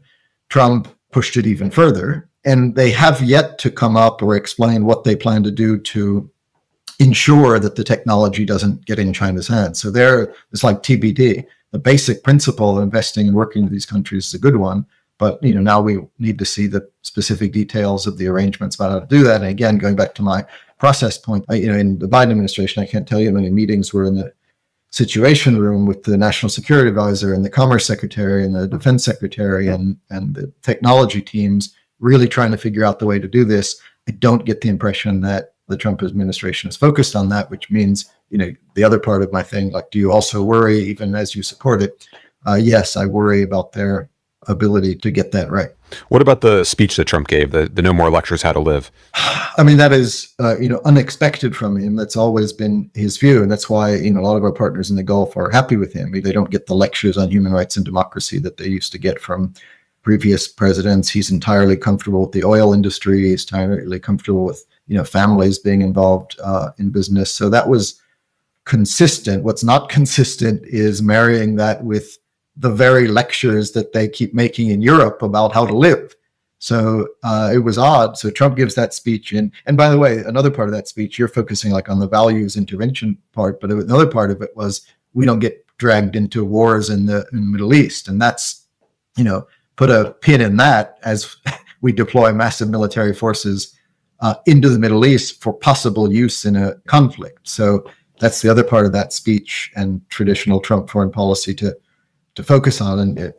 Trump pushed it even further, and they have yet to come up or explain what they plan to do to ensure that the technology doesn't get in China's hands. So it's like TBD. The basic principle of investing and working with these countries is a good one, but now we need to see the specific details of the arrangements about how to do that. And again, going back to my process point, in the Biden administration, I can't tell you how many meetings were in the Situation Room with the National Security Advisor and the Commerce Secretary and the Defense Secretary and the technology teams, really trying to figure out the way to do this. I don't get the impression that the Trump administration is focused on that, which means, the other part of my thing, like, do you also worry even as you support it? Yes, I worry about their ability to get that right. What about the speech that Trump gave, the no more lectures how to live? I mean, that is, unexpected from him. That's always been his view. And that's why, a lot of our partners in the Gulf are happy with him. They don't get the lectures on human rights and democracy that they used to get from previous presidents. He's entirely comfortable with the oil industry. He's entirely comfortable with, families being involved in business. So that was consistent. What's not consistent is marrying that with the very lectures that they keep making in Europe about how to live. So it was odd. So Trump gives that speech, and by the way, another part of that speech, you're focusing like on the values intervention part, but another part of it was we don't get dragged into wars in the Middle East. And that's, put a pin in that as we deploy massive military forces into the Middle East for possible use in a conflict. So that's the other part of that speech and traditional Trump foreign policy to focus on. And,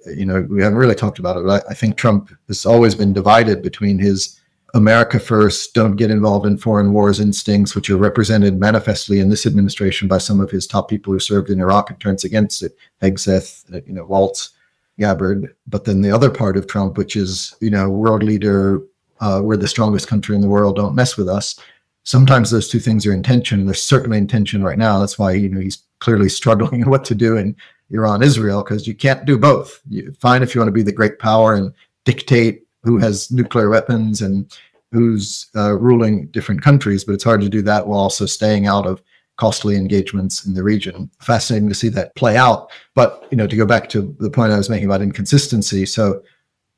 we haven't really talked about it, but I think Trump has always been divided between his America first, don't get involved in foreign wars instincts, which are represented manifestly in this administration by some of his top people who served in Iraq and turns against it, Hegseth, Waltz, Gabbard. But then the other part of Trump, which is, world leader, we're the strongest country in the world, don't mess with us. Sometimes those two things are in tension, and they're certainly in tension right now. That's why, he's clearly struggling what to do in Iran, Israel, because you can't do both. Fine if you want to be the great power and dictate who has nuclear weapons and who's ruling different countries, but it's hard to do that while also staying out of costly engagements in the region. Fascinating to see that play out. But, to go back to the point I was making about inconsistency. So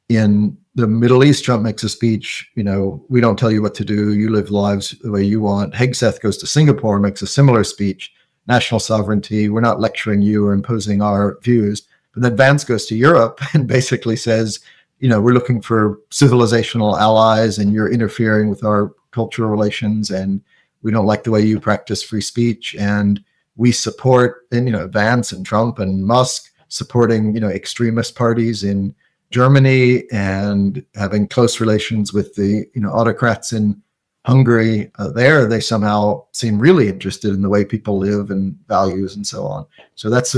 in the Middle East, Trump makes a speech, we don't tell you what to do. You live lives the way you want. Hegseth goes to Singapore, makes a similar speech. National sovereignty, we're not lecturing you or imposing our views. But then Vance goes to Europe and basically says, we're looking for civilizational allies and you're interfering with our cultural relations and we don't like the way you practice free speech. And we support, and Vance and Trump and Musk supporting, extremist parties in Germany and having close relations with the, autocrats in Hungary, there they somehow seem really interested in the way people live and values and so on. So that's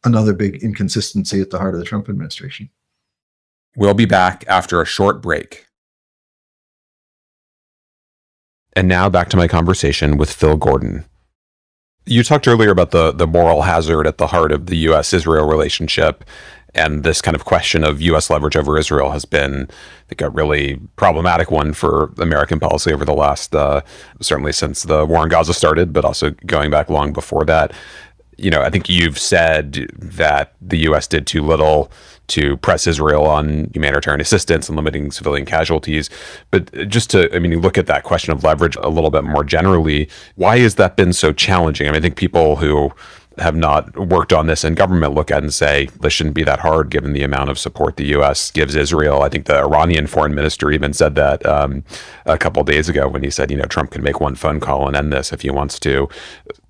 another big inconsistency at the heart of the Trump administration. We'll be back after a short break. And now back to my conversation with Phil Gordon. You talked earlier about the moral hazard at the heart of the U.S.-Israel relationship, and this kind of question of U.S. leverage over Israel has been, I think, a really problematic one for American policy over the last, certainly since the war in Gaza started, but also going back long before that. You know, I think you've said that the U.S. did too little to press Israel on humanitarian assistance and limiting civilian casualties. But just to, I mean, look at that question of leverage a little bit more generally, why has that been so challenging? I mean, I think people who have not worked on this in government look at it and say, this shouldn't be that hard given the amount of support the U.S. gives Israel. I think the Iranian foreign minister even said that a couple of days ago when he said, you know, Trump can make one phone call and end this if he wants to.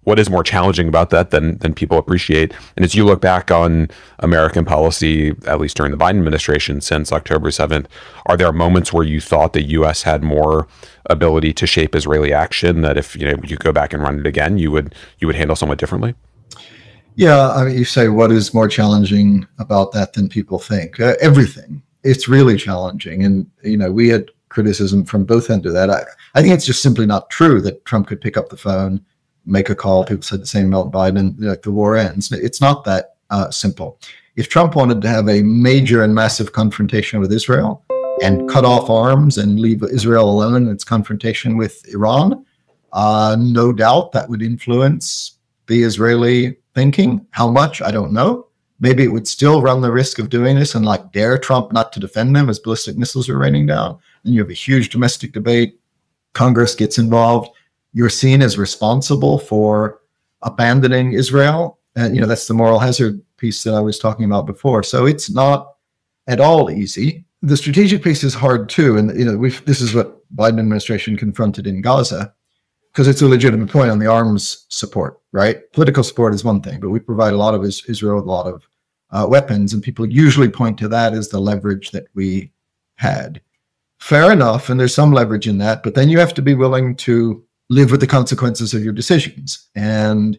What is more challenging about that than people appreciate? And as you look back on American policy, at least during the Biden administration since October 7th, are there moments where you thought the U.S. had more ability to shape Israeli action that if, you know, you go back and run it again, you would handle somewhat differently? Yeah, I mean, you say what is more challenging about that than people think? Everything. It's really challenging. And, you know, we had criticism from both ends of that. I think it's just simply not true that Trump could pick up the phone, make a call. People said the same about Biden, like the war ends. It's not that simple. If Trump wanted to have a major and massive confrontation with Israel and cut off arms and leave Israel alone in its confrontation with Iran, no doubt that would influence the Israeli thinking. How much? I don't know. Maybe it would still run the risk of doing this and like dare Trump not to defend them as ballistic missiles are raining down. And you have a huge domestic debate. Congress gets involved. You're seen as responsible for abandoning Israel. And, you know, that's the moral hazard piece that I was talking about before. So it's not at all easy. The strategic piece is hard too. And, you know, this is what Biden administration confronted in Gaza, because it's a legitimate point on the arms support, right? Political support is one thing, but we provide a lot of Israel with a lot of weapons, and people usually point to that as the leverage that we had. Fair enough, and there's some leverage in that, but then you have to be willing to live with the consequences of your decisions. And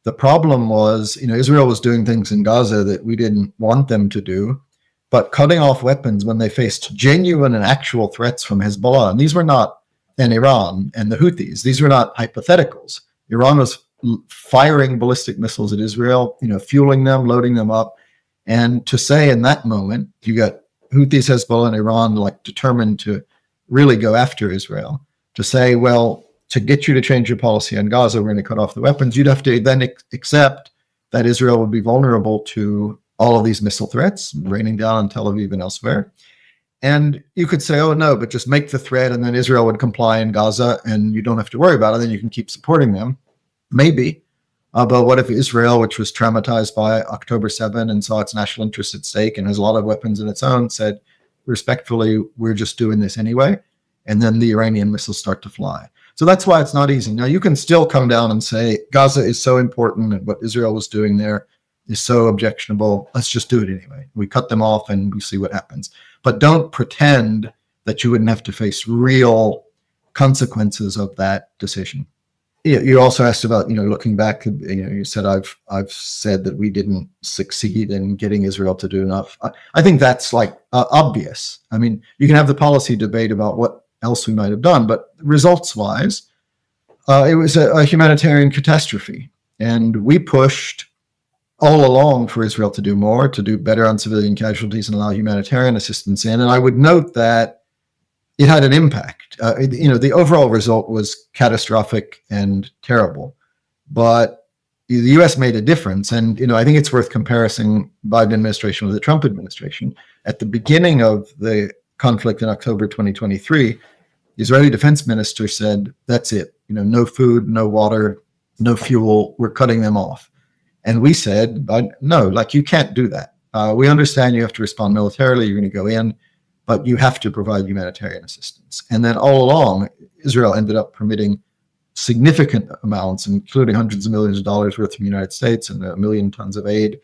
the problem was, you know, Israel was doing things in Gaza that we didn't want them to do, but cutting off weapons when they faced genuine and actual threats from Hezbollah, and these were not, and Iran and the Houthis. These were not hypotheticals. Iran was firing ballistic missiles at Israel, you know, fueling them, loading them up. And to say in that moment, you got Houthis, Hezbollah, and Iran like determined to really go after Israel, to say, well, to get you to change your policy on Gaza, we're going to cut off the weapons. You'd have to then accept that Israel would be vulnerable to all of these missile threats raining down on Tel Aviv and elsewhere. And you could say, oh, no, but just make the threat and then Israel would comply in Gaza and you don't have to worry about it. Then you can keep supporting them. Maybe. But what if Israel, which was traumatized by October 7 and saw its national interests at stake and has a lot of weapons in its own, said, respectfully, we're just doing this anyway. And then the Iranian missiles start to fly. So that's why it's not easy. Now, you can still come down and say, Gaza is so important and what Israel was doing there is so objectionable. Let's just do it anyway. We cut them off and we see what happens. But don't pretend that you wouldn't have to face real consequences of that decision. You also asked about, you know, looking back, you know, you said, I've said that we didn't succeed in getting Israel to do enough. I think that's like obvious. I mean, you can have the policy debate about what else we might have done, but results wise, it was a humanitarian catastrophe. And we pushed all along for Israel to do more, to do better on civilian casualties and allow humanitarian assistance in. And I would note that it had an impact. You know, the overall result was catastrophic and terrible, but the U.S. made a difference. And, you know, I think it's worth comparing Biden administration with the Trump administration. At the beginning of the conflict in October 2023, the Israeli defense minister said, that's it. You know, no food, no water, no fuel. We're cutting them off. And we said, no, like you can't do that. We understand you have to respond militarily. You're going to go in, but you have to provide humanitarian assistance. And then all along, Israel ended up permitting significant amounts, including hundreds of millions of dollars worth from the United States and 1 million tons of aid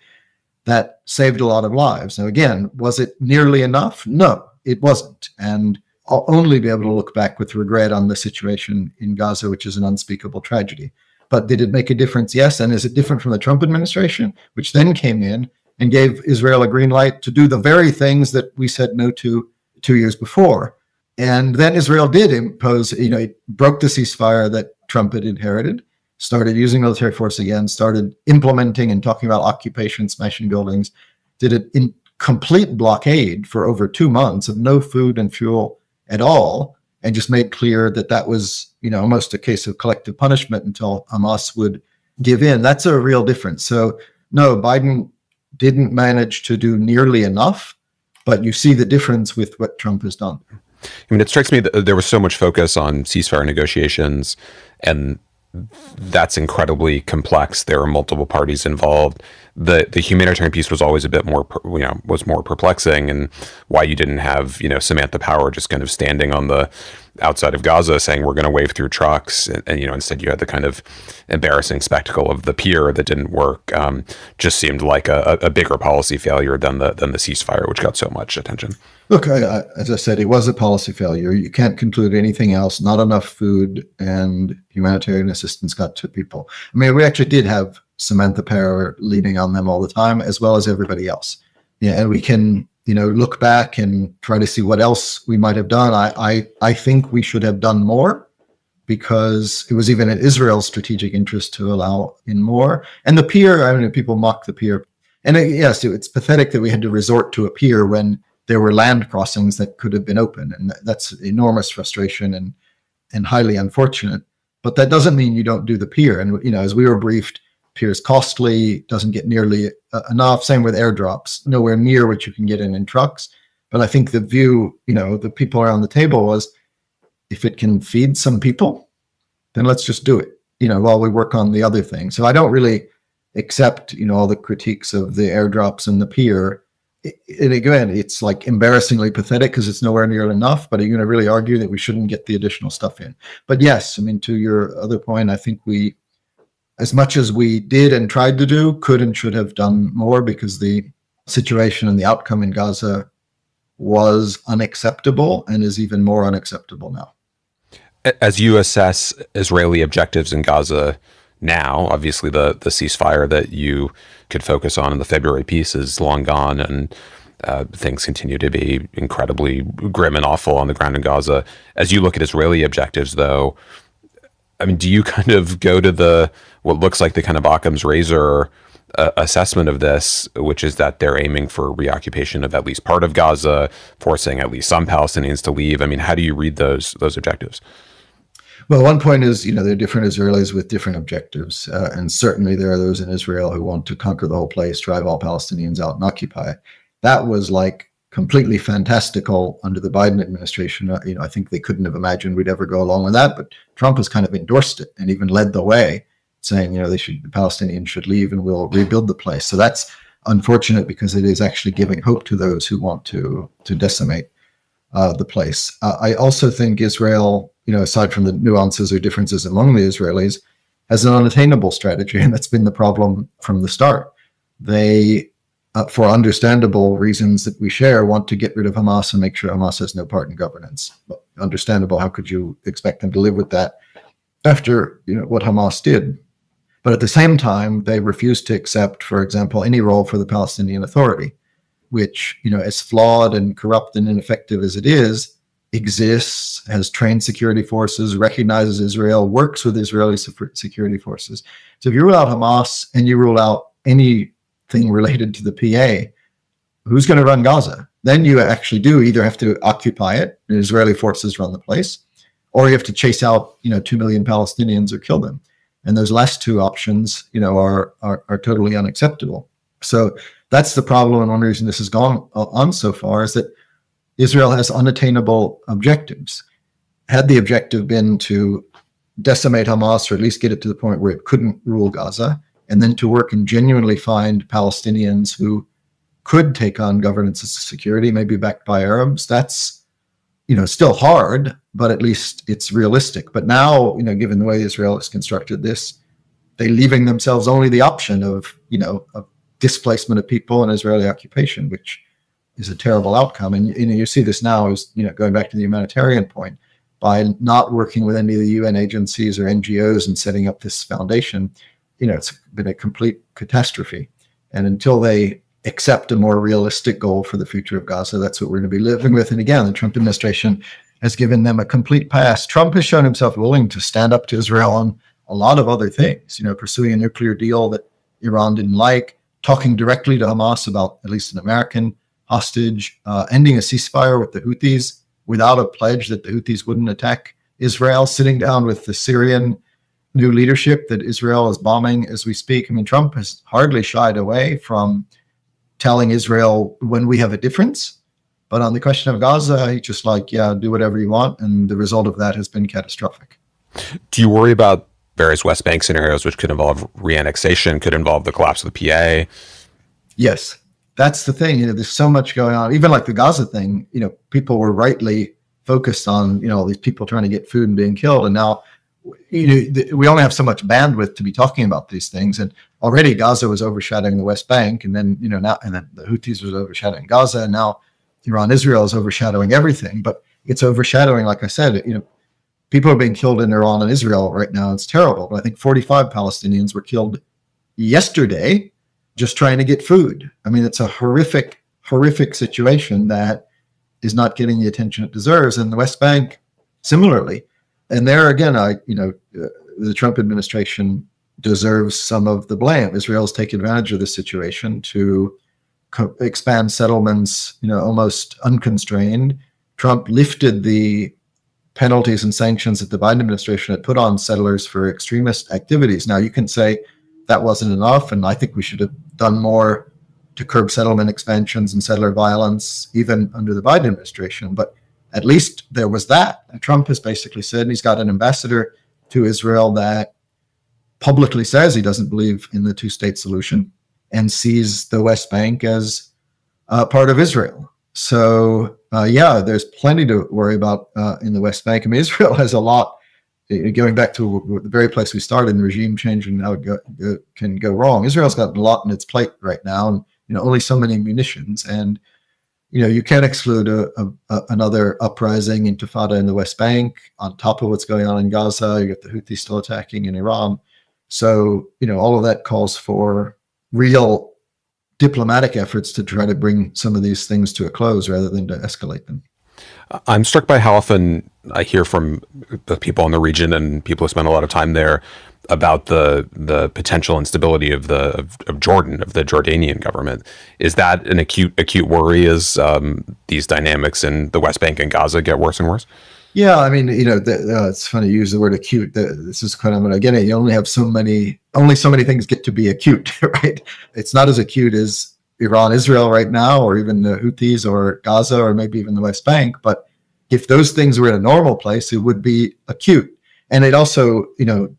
that saved a lot of lives. Now, again, was it nearly enough? No, it wasn't. And only be able to look back with regret on the situation in Gaza, which is an unspeakable tragedy. But did it make a difference? Yes. And is it different from the Trump administration, which then came in and gave Israel a green light to do the very things that we said no to 2 years before? And then Israel did impose, it broke the ceasefire that Trump had inherited, started using military force again, started implementing and talking about occupation, smashing buildings, did it in complete blockade for over 2 months of no food and fuel at all, and just made clear that that was, almost a case of collective punishment until Hamas would give in. That's a real difference. So no, Biden didn't manage to do nearly enough, but you see the difference with what Trump has done. I mean, it strikes me that there was so much focus on ceasefire negotiations, and that's incredibly complex. There are multiple parties involved. The humanitarian piece was always a bit more, was more perplexing, and why you didn't have, Samantha Power just kind of standing on the outside of Gaza saying we're going to wave through trucks, and instead you had the kind of embarrassing spectacle of the pier that didn't work. Just seemed like a bigger policy failure than the ceasefire, which got so much attention. Look, as I said, it was a policy failure. You can't conclude anything else. Not enough food and humanitarian assistance got to people. I mean, we actually did have Samantha Power leaning on them all the time, as well as everybody else. Yeah, and we can, look back and try to see what else we might have done. I think we should have done more, because it was even in Israel's strategic interest to allow in more. And the pier, I mean, people mock the pier. And yes, it's pathetic that we had to resort to a pier when there were land crossings that could have been open. And that's enormous frustration and highly unfortunate. But that doesn't mean you don't do the pier. And, as we were briefed, pier is costly, doesn't get nearly enough. Same with airdrops, nowhere near what you can get in trucks. But I think the view, the people around the table was, if it can feed some people, then let's just do it, while we work on the other thing. So I don't really accept, all the critiques of the airdrops and the pier. And again, it's like embarrassingly pathetic because it's nowhere near enough, but are you going to really argue that we shouldn't get the additional stuff in? But yes, I mean, to your other point, I think we, as much as we did and tried to do, could and should have done more, because the situation and the outcome in Gaza was unacceptable and is even more unacceptable now. As you assess Israeli objectives in Gaza now, obviously the ceasefire that you could focus on in the February piece is long gone, and things continue to be incredibly grim and awful on the ground in Gaza. As you look at Israeli objectives, though, I mean, do you kind of go to what looks like the kind of Occam's razor assessment of this, which is that they're aiming for reoccupation of at least part of Gaza, forcing at least some Palestinians to leave? I mean, how do you read those objectives? Well, one point is, there are different Israelis with different objectives. And certainly there are those in Israel who want to conquer the whole place, drive all Palestinians out and occupy it. That was like completely fantastical under the Biden administration. I think they couldn't have imagined we'd ever go along with that, but Trump has kind of endorsed it and even led the way, saying, the Palestinians should leave and we'll rebuild the place. So that's unfortunate, because it is actually giving hope to those who want to decimate the place. I also think Israel, aside from the nuances or differences among the Israelis, has an unattainable strategy, and that's been the problem from the start. They, for understandable reasons that we share, want to get rid of Hamas and make sure Hamas has no part in governance. But understandable, how could you expect them to live with that after what Hamas did? But at the same time, they refuse to accept, for example, any role for the Palestinian Authority, which, as flawed and corrupt and ineffective as it is, exists, has trained security forces, recognizes Israel, works with Israeli security forces. So if you rule out Hamas and you rule out anything related to the PA, who's going to run Gaza? Then you actually do either have to occupy it, and Israeli forces run the place, or you have to chase out, 2 million Palestinians or kill them. And those last two options, are totally unacceptable. So that's the problem. And one reason this has gone on so far is that Israel has unattainable objectives. Had the objective been to decimate Hamas, or at least get it to the point where it couldn't rule Gaza, and then to work and genuinely find Palestinians who could take on governance and security, maybe backed by Arabs, that's, still hard, but at least it's realistic. But now, given the way Israel has constructed this, they're leaving themselves only the option of, of displacement of people and Israeli occupation, which is a terrible outcome. And you see this now as, going back to the humanitarian point, by not working with any of the UN agencies or NGOs and setting up this foundation, it's been a complete catastrophe. And until they accept a more realistic goal for the future of Gaza, that's what we're going to be living with. And again, the Trump administration has given them a complete pass. Trump has shown himself willing to stand up to Israel on a lot of other things, pursuing a nuclear deal that Iran didn't like, talking directly to Hamas about at least an American hostage, ending a ceasefire with the Houthis without a pledge that the Houthis wouldn't attack Israel, sitting down with the Syrian new leadership that Israel is bombing as we speak. I mean, Trump has hardly shied away from telling Israel when we have a difference. But on the question of Gaza, he's just like, yeah, do whatever you want. And the result of that has been catastrophic. Do you worry about various West Bank scenarios, which could involve re-annexation, could involve the collapse of the PA? Yes, that's the thing. There's so much going on. Even like the Gaza thing, people were rightly focused on, these people trying to get food and being killed. And now, we only have so much bandwidth to be talking about these things. And already Gaza was overshadowing the West Bank. And then, now, and then the Houthis was overshadowing Gaza. And now Iran, Israel is overshadowing everything. But it's overshadowing, like I said, people are being killed in Iran and Israel right now. It's terrible. But I think 45 Palestinians were killed yesterday just trying to get food. I mean, it's a horrific, horrific situation that is not getting the attention it deserves. And the West Bank, similarly. And there again, the Trump administration deserves some of the blame. Israel's taken advantage of this situation to expand settlements, almost unconstrained. Trump lifted the penalties and sanctions that the Biden administration had put on settlers for extremist activities. Now, you can say that wasn't enough, and I think we should have done more to curb settlement expansions and settler violence, even under the Biden administration. But at least there was that. And Trump has basically said, and he's got an ambassador to Israel that publicly says he doesn't believe in the two-state solution and sees the West Bank as part of Israel. So, yeah, there's plenty to worry about in the West Bank. I mean, Israel has a lot, going back to the very place we started in regime change and how it can go wrong. Israel's got a lot on its plate right now, and only so many munitions. And you can't exclude another uprising, intifada in the West Bank on top of what's going on in Gaza. You get the Houthis still attacking in Iran. So, all of that calls for real diplomatic efforts to try to bring some of these things to a close rather than to escalate them. I'm struck by how often I hear from the people in the region and people who spend a lot of time there about the potential instability of Jordan, of the Jordanian government. Is that an acute worry as these dynamics in the West Bank and Gaza get worse and worse? Yeah, I mean, it's funny you use the word acute. This is kind of, again, you only have so many things get to be acute, right? It's not as acute as Iran, Israel right now, or even the Houthis or Gaza, or maybe even the West Bank. But if those things were in a normal place, it would be acute. And it also,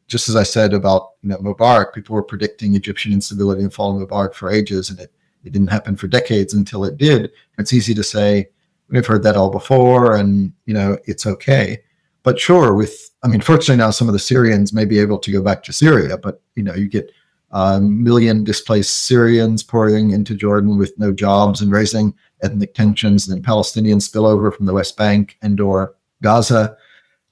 just as I said about, Mubarak, people were predicting Egyptian instability and fall of Mubarak for ages, and it didn't happen for decades until it did. It's easy to say, we've heard that all before, and, it's okay. But sure, fortunately now some of the Syrians may be able to go back to Syria, but, you get a million displaced Syrians pouring into Jordan with no jobs and raising ethnic tensions, and then Palestinian spillover from the West Bank and or Gaza.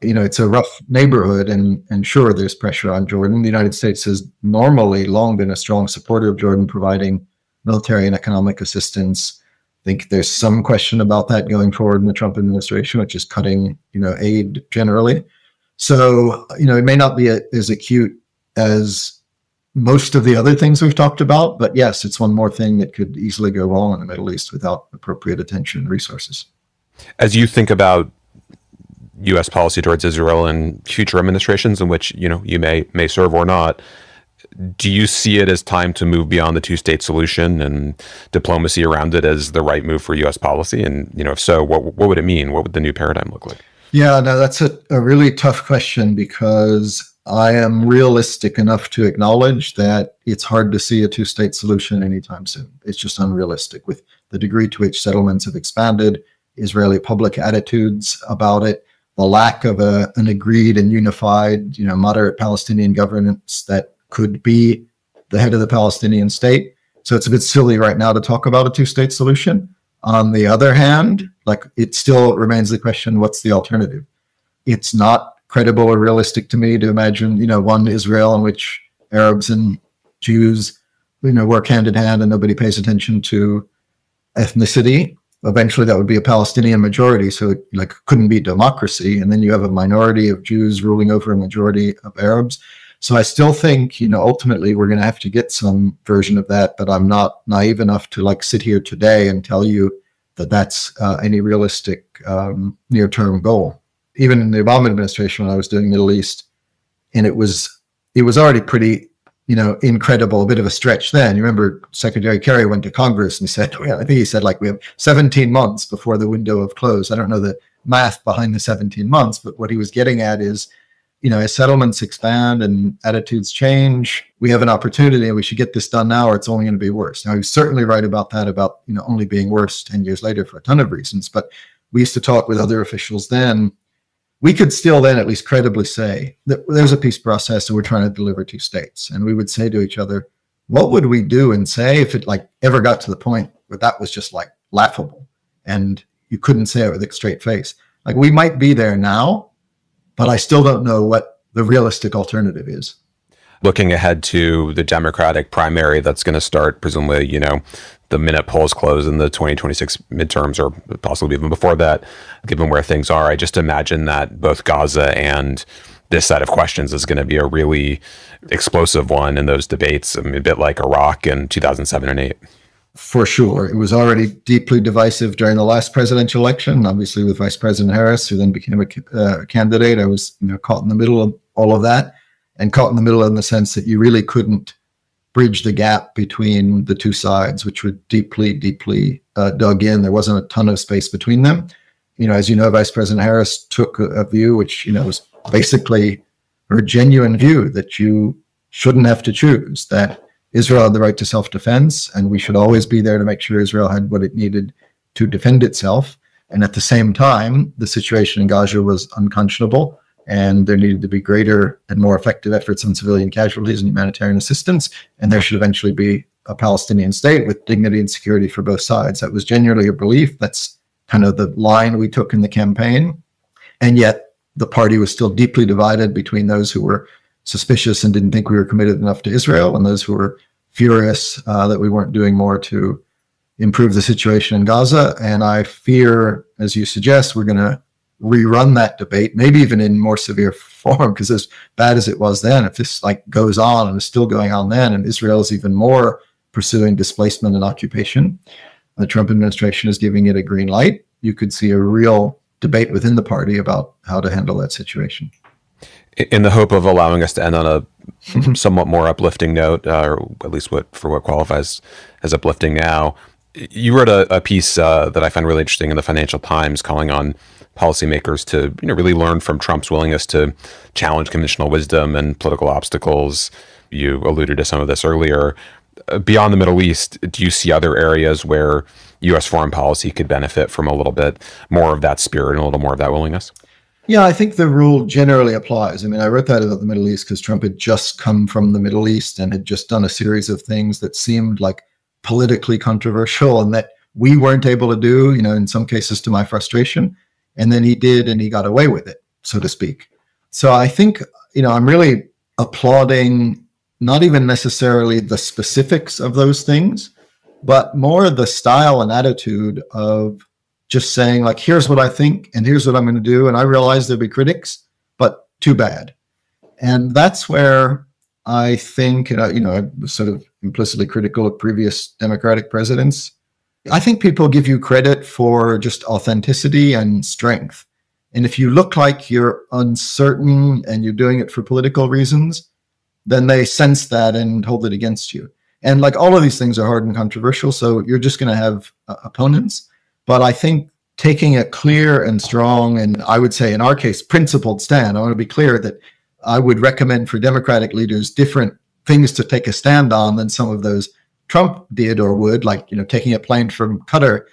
It's a rough neighborhood, and sure, there's pressure on Jordan. The United States has normally long been a strong supporter of Jordan, providing military and economic assistance. I think there's some question about that going forward in the Trump administration, which is cutting, aid generally. So, it may not be as acute as most of the other things we've talked about, but yes, it's one more thing that could easily go wrong in the Middle East without appropriate attention and resources. As you think about U.S. policy towards Israel and future administrations in which, you may serve or not, do you see it as time to move beyond the two-state solution and diplomacy around it as the right move for U.S. policy? And, if so, what would it mean? What would the new paradigm look like? Yeah, no, that's a really tough question, because I am realistic enough to acknowledge that it's hard to see a two-state solution anytime soon. It's just unrealistic with the degree to which settlements have expanded, Israeli public attitudes about it, the lack of an agreed and unified, moderate Palestinian governance that could be the head of the Palestinian state. So it's a bit silly right now to talk about a two-state solution. On the other hand, like, it still remains the question, what's the alternative? It's not credible or realistic to me to imagine, one Israel in which Arabs and Jews, work hand in hand and nobody pays attention to ethnicity. Eventually that would be a Palestinian majority, so it couldn't be democracy. And then you have a minority of Jews ruling over a majority of Arabs. So I still think, ultimately we're going to have to get some version of that, but I'm not naive enough to sit here today and tell you that that's any realistic near-term goal. Even in the Obama administration, when I was doing Middle East, and it was already pretty, incredible, a bit of a stretch then. You remember Secretary Kerry went to Congress and he said, I think he said, we have 17 months before the window of close. I don't know the math behind the 17 months, but what he was getting at is, as settlements expand and attitudes change, we have an opportunity and we should get this done now or it's only going to be worse. Now, he's certainly right about that, about, only being worse 10 years later for a ton of reasons. But we used to talk with other officials then. We could still then at least credibly say that there's a peace process and we're trying to deliver two states. And we would say to each other, what would we do and say if it ever got to the point where that was just laughable and you couldn't say it with a straight face? We might be there now, but I still don't know what the realistic alternative is. Looking ahead to the Democratic primary that's going to start, presumably, the minute polls close in the 2026 midterms, or possibly even before that, given where things are, I just imagine that both Gaza and this set of questions is going to be a really explosive one in those debates. I mean, a bit like Iraq in 2007 and 8. For sure. It was already deeply divisive during the last presidential election, obviously with Vice President Harris, who then became a candidate. I was caught in the middle of all of that, and caught in the middle in the sense that you really couldn't bridge the gap between the two sides, which were deeply, deeply dug in. There wasn't a ton of space between them. As you know, Vice President Harris took a view which, was basically her genuine view that you shouldn't have to choose, that Israel had the right to self-defense, and we should always be there to make sure Israel had what it needed to defend itself. And at the same time, the situation in Gaza was unconscionable, and there needed to be greater and more effective efforts on civilian casualties and humanitarian assistance, and there should eventually be a Palestinian state with dignity and security for both sides. That was genuinely a belief. That's kind of the line we took in the campaign. And yet the party was still deeply divided between those who were suspicious and didn't think we were committed enough to Israel, and those who were furious that we weren't doing more to improve the situation in Gaza. And I fear, as you suggest, we're going to rerun that debate, maybe even in more severe form, because as bad as it was then, if this goes on and is still going on then, and Israel is even more pursuing displacement and occupation, the Trump administration is giving it a green light, you could see a real debate within the party about how to handle that situation. In the hope of allowing us to end on a somewhat more uplifting note, or at least what qualifies as uplifting now, you wrote a piece that I find really interesting in the Financial Times, calling on policymakers to really learn from Trump's willingness to challenge conventional wisdom and political obstacles. You alluded to some of this earlier. Beyond the Middle East, do you see other areas where U.S. foreign policy could benefit from a little bit more of that spirit and a little more of that willingness? Yeah, I think the rule generally applies. I mean, I wrote that about the Middle East because Trump had just come from the Middle East and had just done a series of things that seemed politically controversial and that we weren't able to do, in some cases to my frustration. And then he did, and he got away with it, so to speak. So I think, I'm really applauding not even necessarily the specifics of those things, but more the style and attitude of just saying, here's what I think, and here's what I'm going to do. And I realize there'll be critics, but too bad. And that's where I think, I was sort of implicitly critical of previous Democratic presidents. I think people give you credit for just authenticity and strength. And if you look like you're uncertain and you're doing it for political reasons, then they sense that and hold it against you. And all of these things are hard and controversial, so you're just going to have opponents. But I think taking a clear and strong, and I would say in our case, principled stand, I want to be clear that I would recommend for Democratic leaders different things to take a stand on than some of those Trump did or would, taking a plane from Qatar.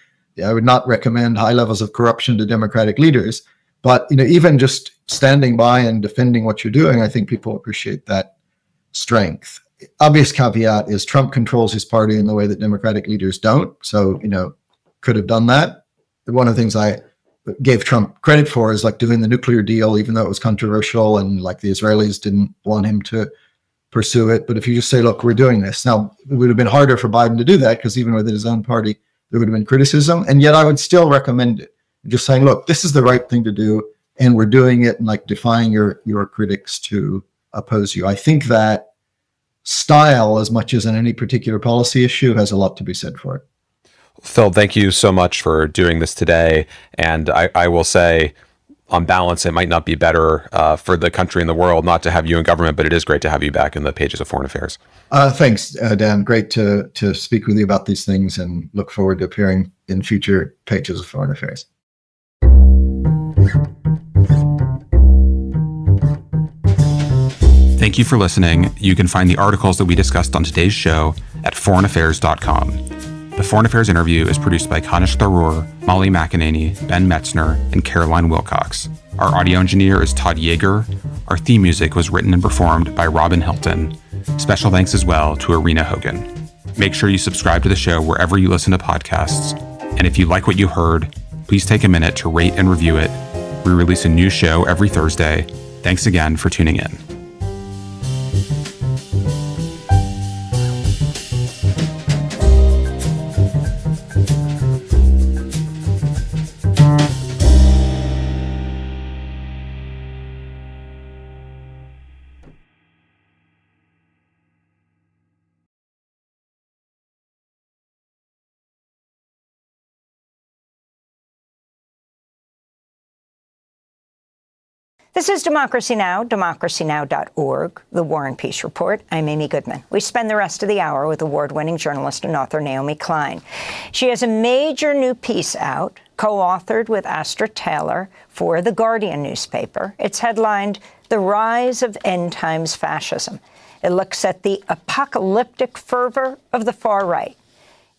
I would not recommend high levels of corruption to Democratic leaders. But, even just standing by and defending what you're doing, I think people appreciate that strength. Obvious caveat is Trump controls his party in the way that Democratic leaders don't. So, could have done that. One of the things I gave Trump credit for is like doing the nuclear deal, even though it was controversial and like the Israelis didn't want him to pursue it. But if you just say, look, we're doing this. Now, it would have been harder for Biden to do that because even within his own party, there would have been criticism. And yet I would still recommend it. Just saying, look, this is the right thing to do. And we're doing it, and like defying your critics to oppose you. I think that style, as much as in any particular policy issue, has a lot to be said for it. Phil, thank you so much for doing this today. And I will say, on balance, it might not be better for the country and the world not to have you in government, but it is great to have you back in the pages of Foreign Affairs. Thanks, Dan. Great to speak with you about these things, and look forward to appearing in future pages of Foreign Affairs. Thank you for listening. You can find the articles that we discussed on today's show at foreignaffairs.com. The Foreign Affairs interview is produced by Kanish Tharoor, Molly McEnany, Ben Metzner, and Caroline Wilcox. Our audio engineer is Todd Yeager. Our theme music was written and performed by Robin Hilton. Special thanks as well to Arena Hogan. Make sure you subscribe to the show wherever you listen to podcasts. And if you like what you heard, please take a minute to rate and review it. We release a new show every Thursday. Thanks again for tuning in. This is Democracy Now!, democracynow.org, The War and Peace Report. I'm Amy Goodman. We spend the rest of the hour with award-winning journalist and author Naomi Klein. She has a major new piece out, co-authored with Astra Taylor for The Guardian newspaper. It's headlined, The Rise of End Times Fascism. It looks at the apocalyptic fervor of the far right.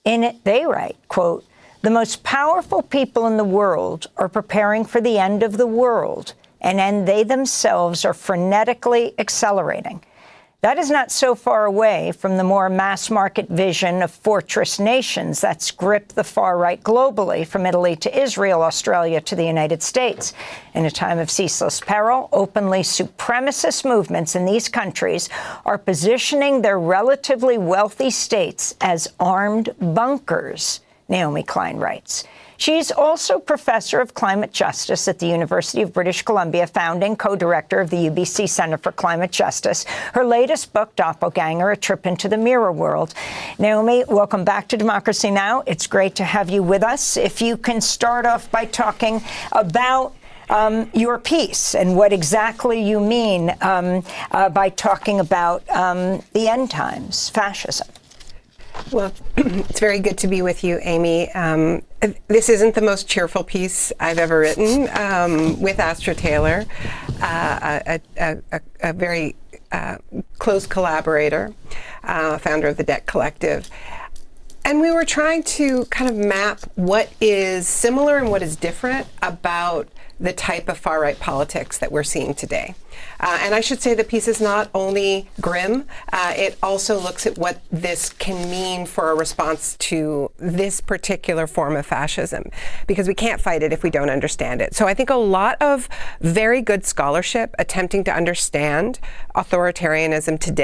In it, they write, quote, "The most powerful people in the world are preparing for the end of the world, and they themselves are frenetically accelerating. That is not so far away from the more mass-market vision of fortress nations that's gripped the far right globally, from Italy to Israel, Australia to the United States. In a time of ceaseless peril, openly supremacist movements in these countries are positioning their relatively wealthy states as armed bunkers," Naomi Klein writes. She's also professor of climate justice at the University of British Columbia, founding co-director of the UBC Center for Climate Justice. Her latest book, Doppelganger, A Trip into the Mirror World. Naomi, welcome back to Democracy Now! It's great to have you with us. If you can start off by talking about your piece and what exactly you mean by talking about the end times, fascism. Well, it's very good to be with you, Amy. This isn't the most cheerful piece I've ever written with Astra Taylor, a very close collaborator, founder of the Debt Collective. And we were trying to kind of map what is similar and what is different about the type of far-right politics that we're seeing today. And I should say the piece is not only grim, it also looks at what this can mean for a response to this particular form of fascism, because we can't fight it if we don't understand it. So I think a lot of very good scholarship attempting to understand authoritarianism today